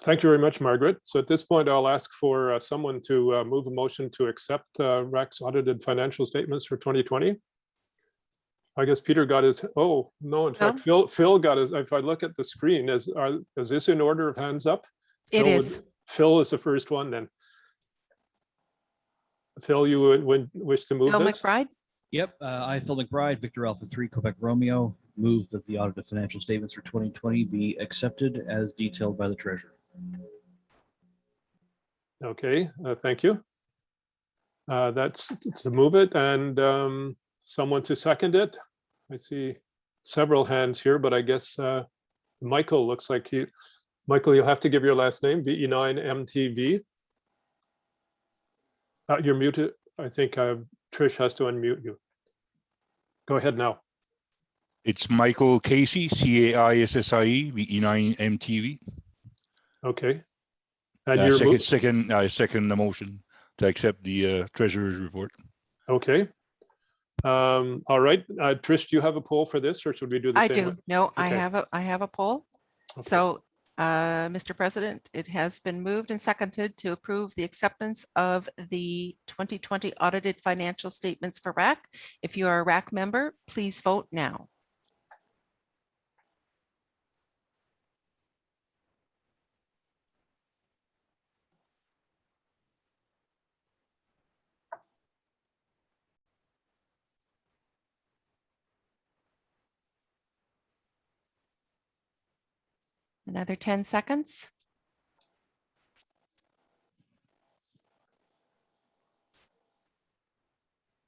Thank you very much, Margaret. So at this point, I'll ask for someone to move a motion to accept RAC's audited financial statements for 2020. I guess Peter got his, oh, no, in fact, Phil got his. If I look at the screen, is this in order of hands up? It is. Phil is the first one then. Phil, you would wish to move Phil this? McBride? Yep, I, Phil McBride, Victor Alpha 3, Quebec Romeo, move that the audited financial statements for 2020 be accepted as detailed by the treasurer. Okay, thank you. That's to move it, and someone to second it. I see several hands here, but I guess Michael looks like Michael, you'll have to give your last name, VE9MTV. You're muted. I think Trish has to unmute you. Go ahead now. It's Michael Casey, CAISSIE, VE9MTV. Okay. And second the motion to accept the treasurer's report. Okay. All right. Trish, do you have a poll for this, or should we do the same? I do. No, Okay. I have a poll. Okay. So, Mr. President, it has been moved and seconded to approve the acceptance of the 2020 audited financial statements for RAC. If you are a RAC member, please vote now. Another 10 seconds.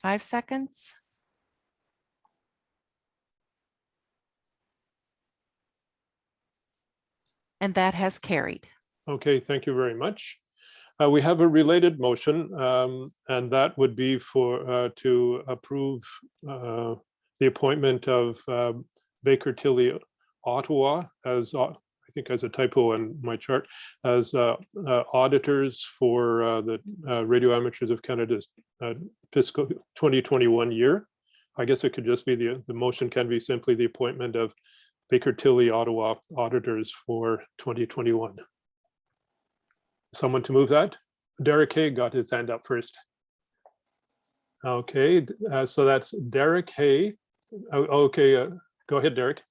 Five seconds. And that has carried. Okay, thank you very much. We have a related motion, and that would be for to approve the appointment of Baker Tilly Ottawa as I think as a typo in my chart as auditors for the Radio Amateurs of Canada's fiscal 2021 year. I guess it could just be the motion can be simply the appointment of Baker Tilly Ottawa auditors for 2021. Someone to move that? Derek Hay got his hand up first. Okay, so that's Derek Hay. Okay, go ahead, Derek.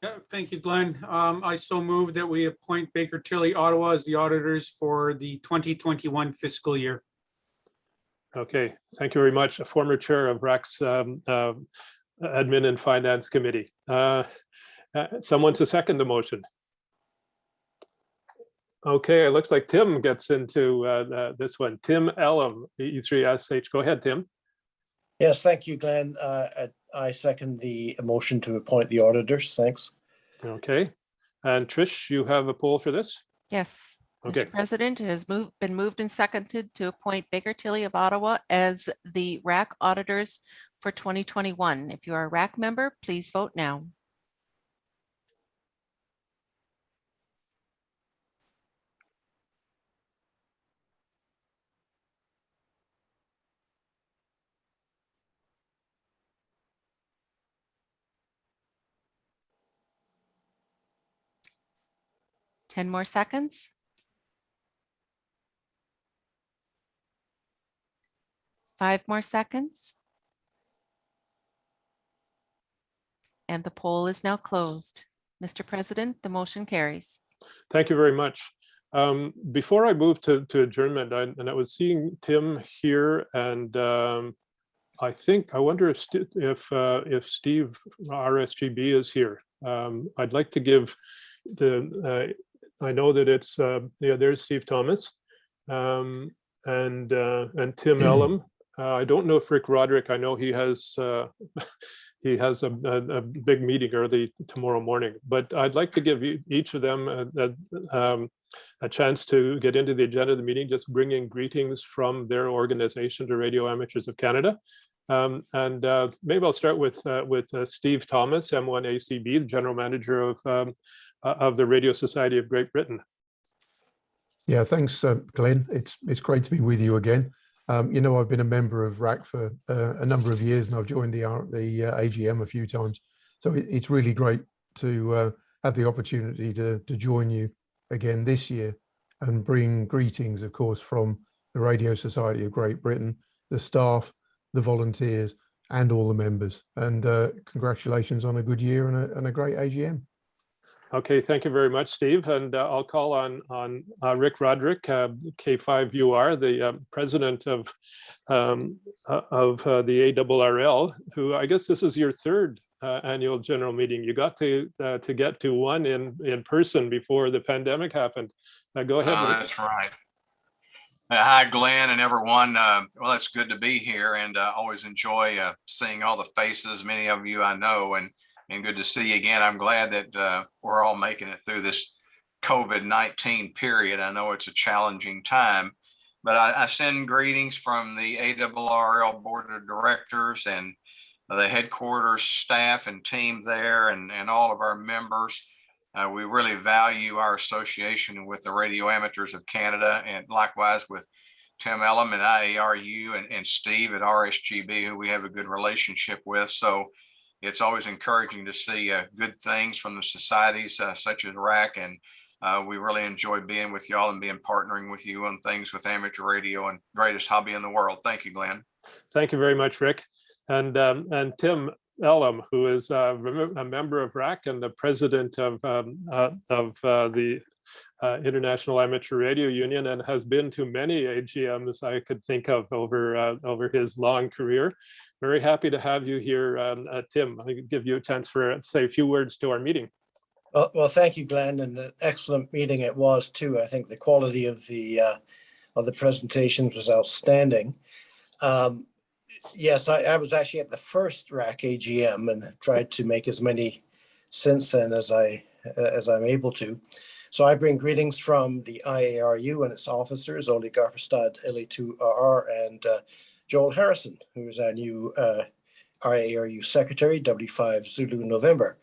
Yeah, thank you, Glenn. I so move that we appoint Baker Tilly Ottawa as the auditors for the 2021 fiscal year. Okay, thank you very much. A former chair of RAC's Admin and Finance Committee. Someone to second the motion. Okay, it looks like Tim gets into this one. Tim Elam, E3SH. Go ahead, Tim. Yes, thank you, Glenn. I second the motion to appoint the auditors. Thanks. Okay. And Trish, you have a poll for this? Yes. Okay. Mr. President, it has been moved and seconded to appoint Baker Tilly of Ottawa as the RAC auditors for 2021. If you are a RAC member, please vote now. Ten more seconds. 5 more seconds. And the poll is now closed. Mr. President, the motion carries. Thank you very much. Before I move to adjournment, I was seeing Tim here, and I wonder if Steve RSGB is here. I'd like to give I know that it's there's Steve Thomas and Tim Elam. I don't know if Rick Roderick. I know he has a big meeting early tomorrow morning, but I'd like to give each of them a chance to get into the agenda of the meeting, just bringing greetings from their organization to Radio Amateurs of Canada. Maybe I'll start with Steve Thomas, M1ACB, the General Manager of the Radio Society of Great Britain. Yeah, thanks, Glenn. It's great to be with you again. You know, I've been a member of RAC for a number of years, and I've joined the AGM a few times. So it's really great to have the opportunity to join you again this year and bring greetings, of course, from the Radio Society of Great Britain, the staff, the volunteers, and all the members. And congratulations on a good year and a great AGM. Okay, thank you very much, Steve. And I'll call on Rick Roderick, K5UR, the president of the ARRL, who I guess this is your third annual general meeting. You got to get to one in person before the pandemic happened. Go ahead. Rick. That's right. Hi, Glenn and everyone. Well, it's good to be here, and always enjoy seeing all the faces. Many of you I know, and good to see you again. I'm glad that we're all making it through this COVID-19 period. I know it's a challenging time, but I send greetings from the ARRL Board of Directors and the headquarters staff and team there, and all of our members. We really value our association with the Radio Amateurs of Canada, and likewise with Tim Elam and IARU and Steve at RSGB, who we have a good relationship with. So it's always encouraging to see good things from the societies such as RAC, and we really enjoy being with y'all and being partnering with you on things with amateur radio and greatest hobby in the world. Thank you, Glenn. Thank you very much, Rick. And Tim Elam, who is a member of RAC and the president of the International Amateur Radio Union, and has been to many AGMs I could think of over his long career. Very happy to have you here, Tim. I could give you a chance for say a few words to our meeting. Well, thank you, Glenn, and an excellent meeting it was too. I think the quality of the presentations was outstanding. Yes, I was actually at the first RAC AGM and tried to make as many since then as I'm able to. So I bring greetings from the IARU and its officers, Oli Garfstad, Eli2RR, and Joel Harrison, who is our new IARU Secretary, W5 Zulu November.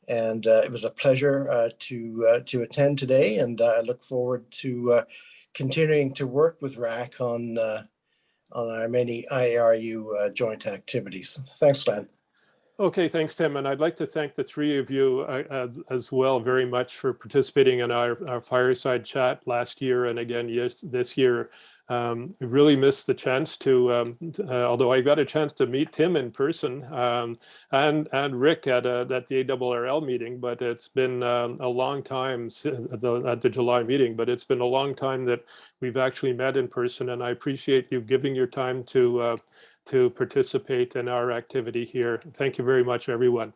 And it was a pleasure to attend today, and I look forward to continuing to work with RAC on our many IARU joint activities. Thanks, Glenn. Okay, thanks, Tim. And I'd like to thank the three of you as well very much for participating in our fireside chat last year and again this year. I really missed the chance to, although I got a chance to meet Tim in person and Rick at the ARRL meeting, but it's been a long time at the July meeting, but it's been a long time that we've actually met in person, and I appreciate you giving your time to participate in our activity here. Thank you very much, everyone.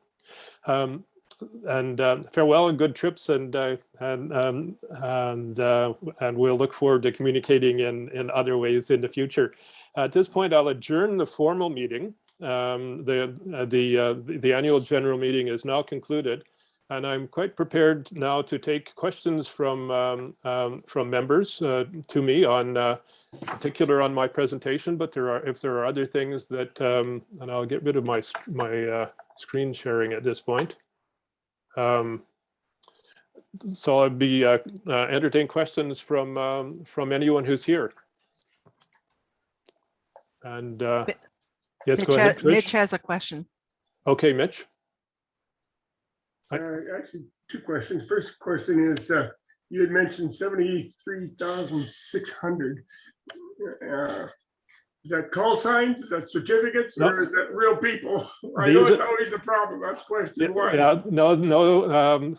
And farewell and good trips, and we'll look forward to communicating in other ways in the future. At this point, I'll adjourn the formal meeting. The annual general meeting is now concluded, and I'm quite prepared now to take questions from members to me on particular on my presentation, but if there are other things that, and I'll get rid of my screen sharing at this point. So I'll be entertaining questions from anyone who's here. And yes, go ahead, Trish. Mitch has a question. Okay, Mitch. Actually, two questions. First question is, you had mentioned 73,600. Is that call signs? Is that certificates? Or is that real people? I know it's always a problem. That's question one. Yeah, no,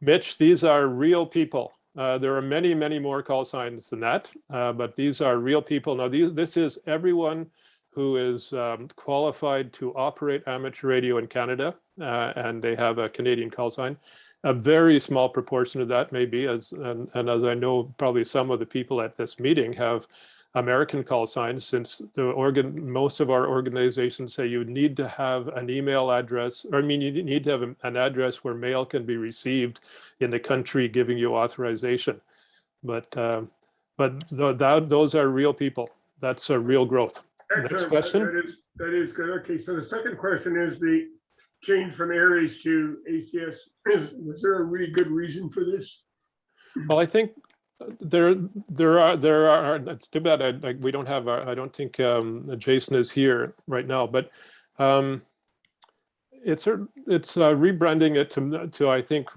Mitch, these are real people. There are many, many more call signs than that, but these are real people. Now, this is everyone who is qualified to operate amateur radio in Canada, and they have a Canadian call sign. A very small proportion of that maybe, and as I know, probably some of the people at this meeting have American call signs, since most of our organizations say you need to have an email address, or I mean, you need to have an address where mail can be received in the country giving you authorization. But those are real people. That's a real growth. Excellent. Next question. That is good. Okay, so the second question is the change from ARES to ACS. Was there a really good reason for this? Well, I think there are. It's too bad we don't have. I don't think Jason is here right now, but it's rebranding it to I think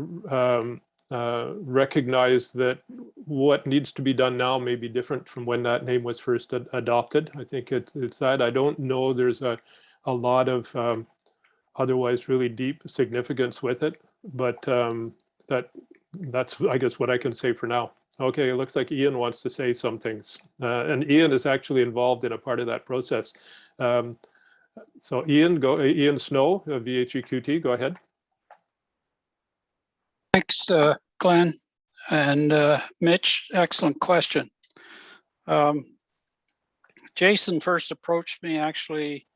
recognize that what needs to be done now may be different from when that name was first adopted. I think it's that. I don't know. There's a lot of otherwise really deep significance with it, but that's I guess what I can say for now. Okay, it looks like Ian wants to say some things, and Ian is actually involved in a part of that process. So Ian Snow of VHEQT, go ahead. Thanks, Glenn and Mitch. Excellent question. Jason first approached me actually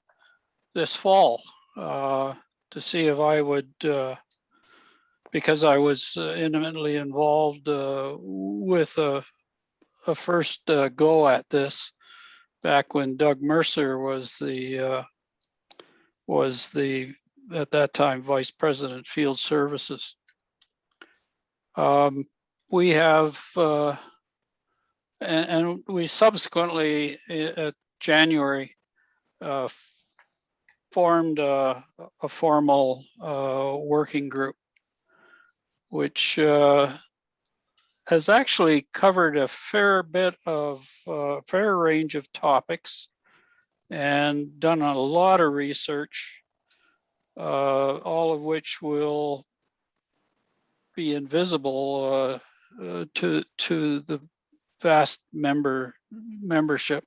this fall to see if I would, because I was intimately involved with a first go at this back when Doug Mercer was the at that time Vice President Field Services. We have and we subsequently at January formed a formal working group, which has actually covered a fair range of topics and done a lot of research, all of which will be invisible to the vast membership.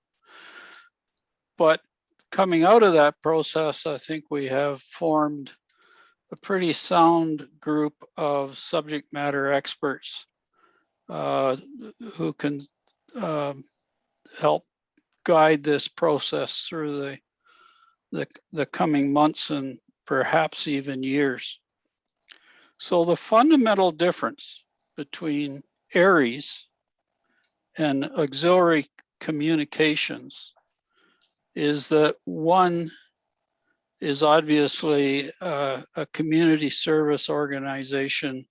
But coming out of that process, I think we have formed a pretty sound group of subject matter experts who can help guide this process through the coming months and perhaps even years. So the fundamental difference between ARES and auxiliary communications is that one is obviously a community service organization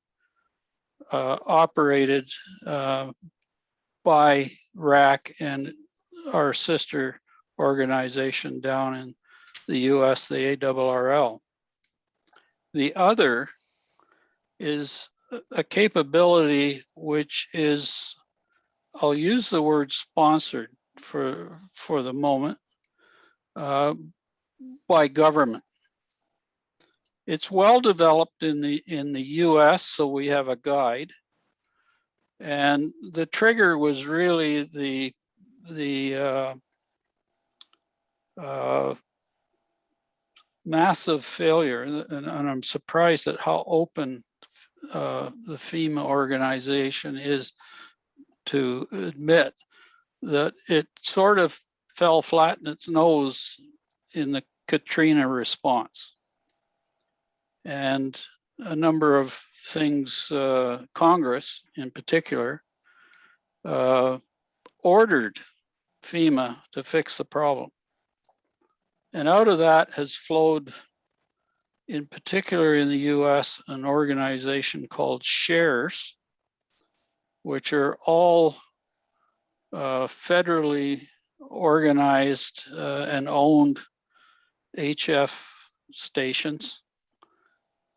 operated by RAC and our sister organization down in the US, the ARRL. The other is a capability which is, I'll use the word sponsored for the moment, by government. It's well developed in the US, so we have a guide. And the trigger was really the massive failure, and I'm surprised at how open the FEMA organization is to admit that it sort of fell flat in its nose in the Katrina response. And a number of things, Congress in particular, ordered FEMA to fix the problem. And out of that has flowed, in particular in the US, an organization called SHARES, which are all federally organized and owned HF stations.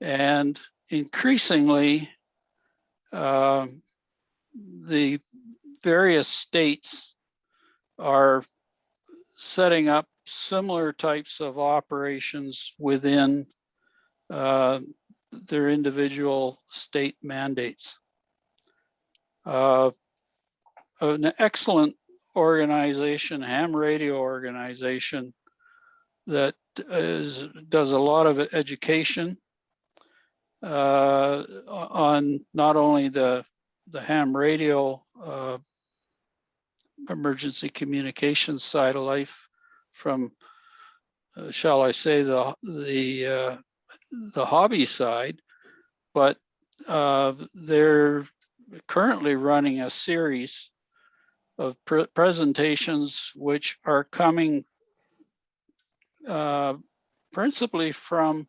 And increasingly, the various states are setting up similar types of operations within their individual state mandates. An excellent organization, ham radio organization, that does a lot of education on not only the ham radio emergency communications side of life from, shall I say, the hobby side, but they're currently running a series of presentations which are coming principally from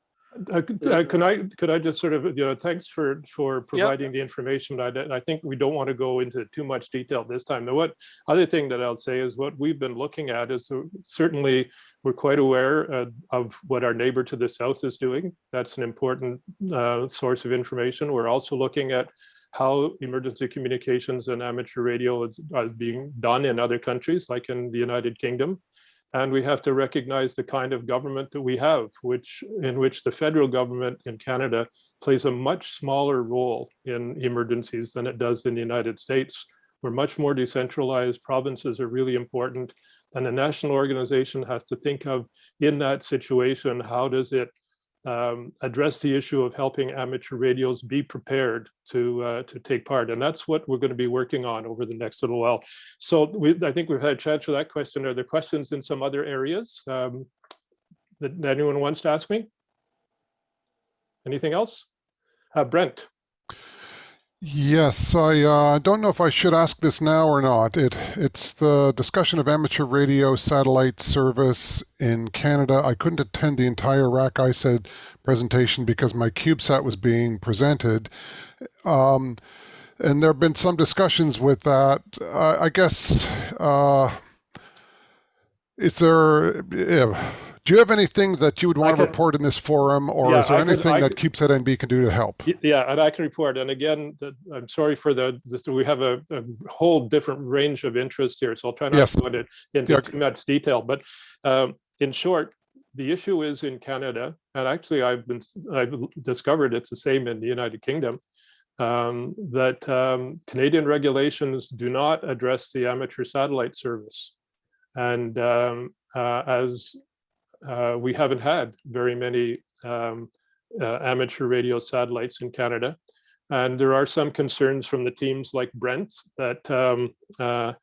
could I just sort of, thanks for providing the information. I think we don't want to go into too much detail this time. The other thing that I'll say is what we've been looking at is certainly we're quite aware of what our neighbor to the south is doing. That's an important source of information. We're also looking at how emergency communications and amateur radio is being done in other countries, like in the United Kingdom. And we have to recognize the kind of government that we have, in which the federal government in Canada plays a much smaller role in emergencies than it does in the United States. We're much more decentralized. Provinces are really important. And a national organization has to think of, in that situation, how does it address the issue of helping amateur radios be prepared to take part. And that's what we're going to be working on over the next little while. So I think we've had a chance for that question. Are there questions in some other areas that anyone wants to ask me? Anything else? Brent. Yes, I don't know if I should ask this now or not. It's the discussion of amateur radio satellite service in Canada. I couldn't attend the entire RAC ISED presentation because my CubeSat was being presented. And there have been some discussions with that. I guess, is there... Do you have anything that you would want to report in this forum, or is there anything that CubeSat NB can do to help? Yeah, and I can report. And again, I'm sorry for we have a whole different range of interest here, so I'll try not to go into too much detail. But in short, the issue is in Canada, and actually I've discovered it's the same in the United Kingdom, that Canadian regulations do not address the amateur satellite service. And as we haven't had very many amateur radio satellites in Canada. And there are some concerns from the teams like Brent that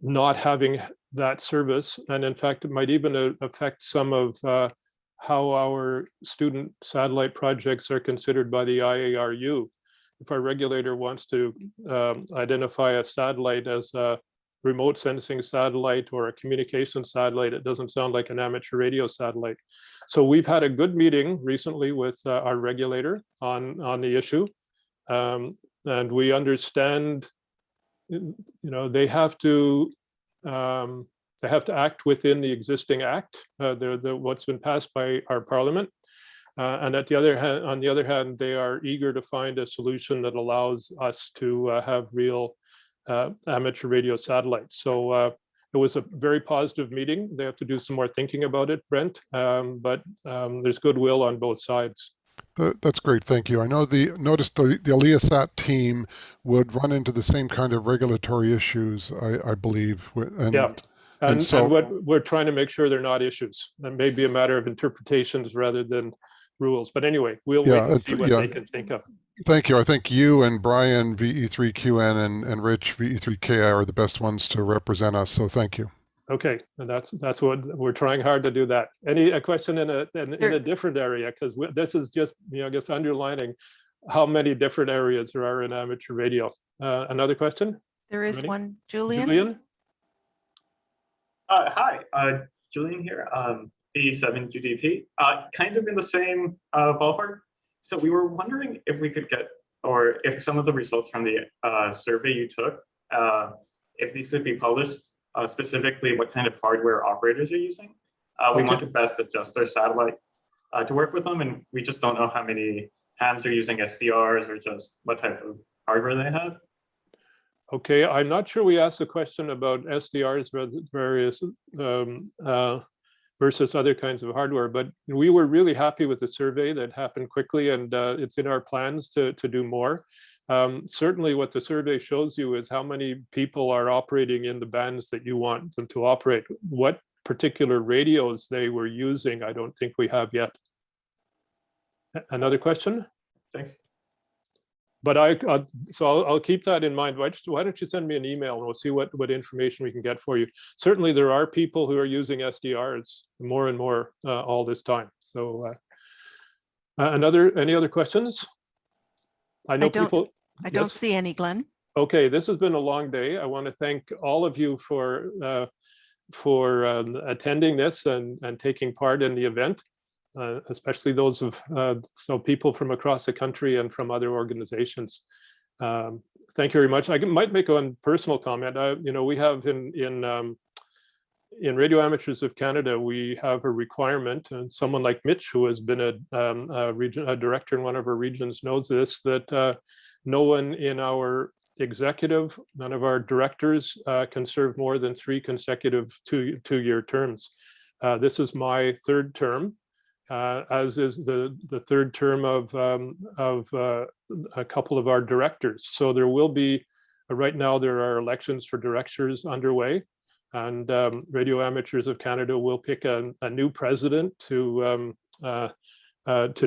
not having that service, and in fact, it might even affect some of how our student satellite projects are considered by the IARU. If our regulator wants to identify a satellite as a remote sensing satellite or a communication satellite, it doesn't sound like an amateur radio satellite. So we've had a good meeting recently with our regulator on the issue. And we understand, they have to act within the existing act, what's been passed by our parliament. And on the other hand, they are eager to find a solution that allows us to have real amateur radio satellites. So it was a very positive meeting. They have to do some more thinking about it, Brent, but there's goodwill on both sides. That's great, thank you. I know noticed the AliaSat team would run into the same kind of regulatory issues, I believe. And what we're trying to make sure they're not issues. That may be a matter of interpretations rather than rules. But anyway, we'll wait and see what they can think of. Thank you. I think you and Brian, VE3QN, and Rich, VE3KI, are the best ones to represent us. So thank you. Okay, and that's what we're trying hard to do. That a question in a different area, because this is just just underlining how many different areas there are in amateur radio. Another question? There is one, Julian. Julian? Hi, Julian here, B7 UDP, kind of in the same ballpark. So we were wondering if we could get, or if some of the results from the survey you took, if these could be published, specifically what kind of hardware operators are using. We want to best adjust their satellite to work with them, and we just don't know how many hams are using SDRs or just what type of hardware they have. Okay, I'm not sure we asked a question about SDRs versus other kinds of hardware, but we were really happy with the survey that happened quickly, and it's in our plans to do more. Certainly what the survey shows you is how many people are operating in the bands that you want them to operate. What particular radios they were using, I don't think we have yet. Another question? Thanks. But I'll keep that in mind. Why don't you send me an email and we'll see what information we can get for you. Certainly there are people who are using SDRs more and more all this time. So any other questions? I know people. I don't see any, Glenn. Okay, this has been a long day. I want to thank all of you for attending this and taking part in the event. Especially those of people from across the country and from other organizations. Thank you very much. I might make one personal comment. We have in Radio Amateurs of Canada, we have a requirement, and someone like Mitch, who has been a director in one of our regions, knows this, that no one in our executive, none of our directors can serve more than 3 consecutive two-year terms. This is my 3rd term. As is the 3rd term of a couple of our directors. So there will be, right now there are elections for directors underway, and Radio Amateurs of Canada will pick a new president to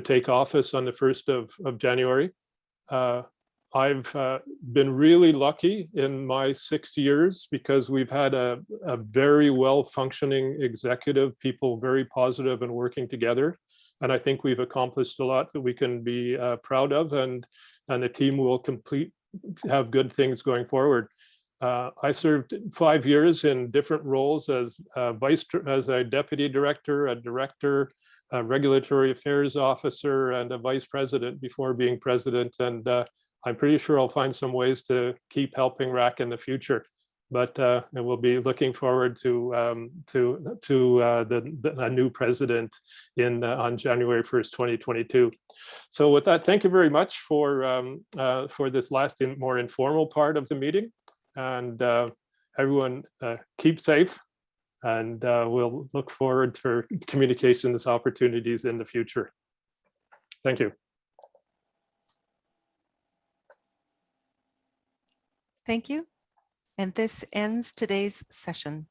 take office on the 1st of January. I've been really lucky in my 6 years because we've had a very well-functioning executive, people very positive and working together. And I think we've accomplished a lot that we can be proud of, and the team will have good things going forward. I served 5 years in different roles as a deputy director, a director, a regulatory affairs officer, and a vice president before being president. And I'm pretty sure I'll find some ways to keep helping RAC in the future, but and we'll be looking forward to a new president on January 1st, 2022. So with that, thank you very much for this last more informal part of the meeting, and everyone keep safe, and we'll look forward for communications opportunities in the future. Thank you. Thank you. And this ends today's session.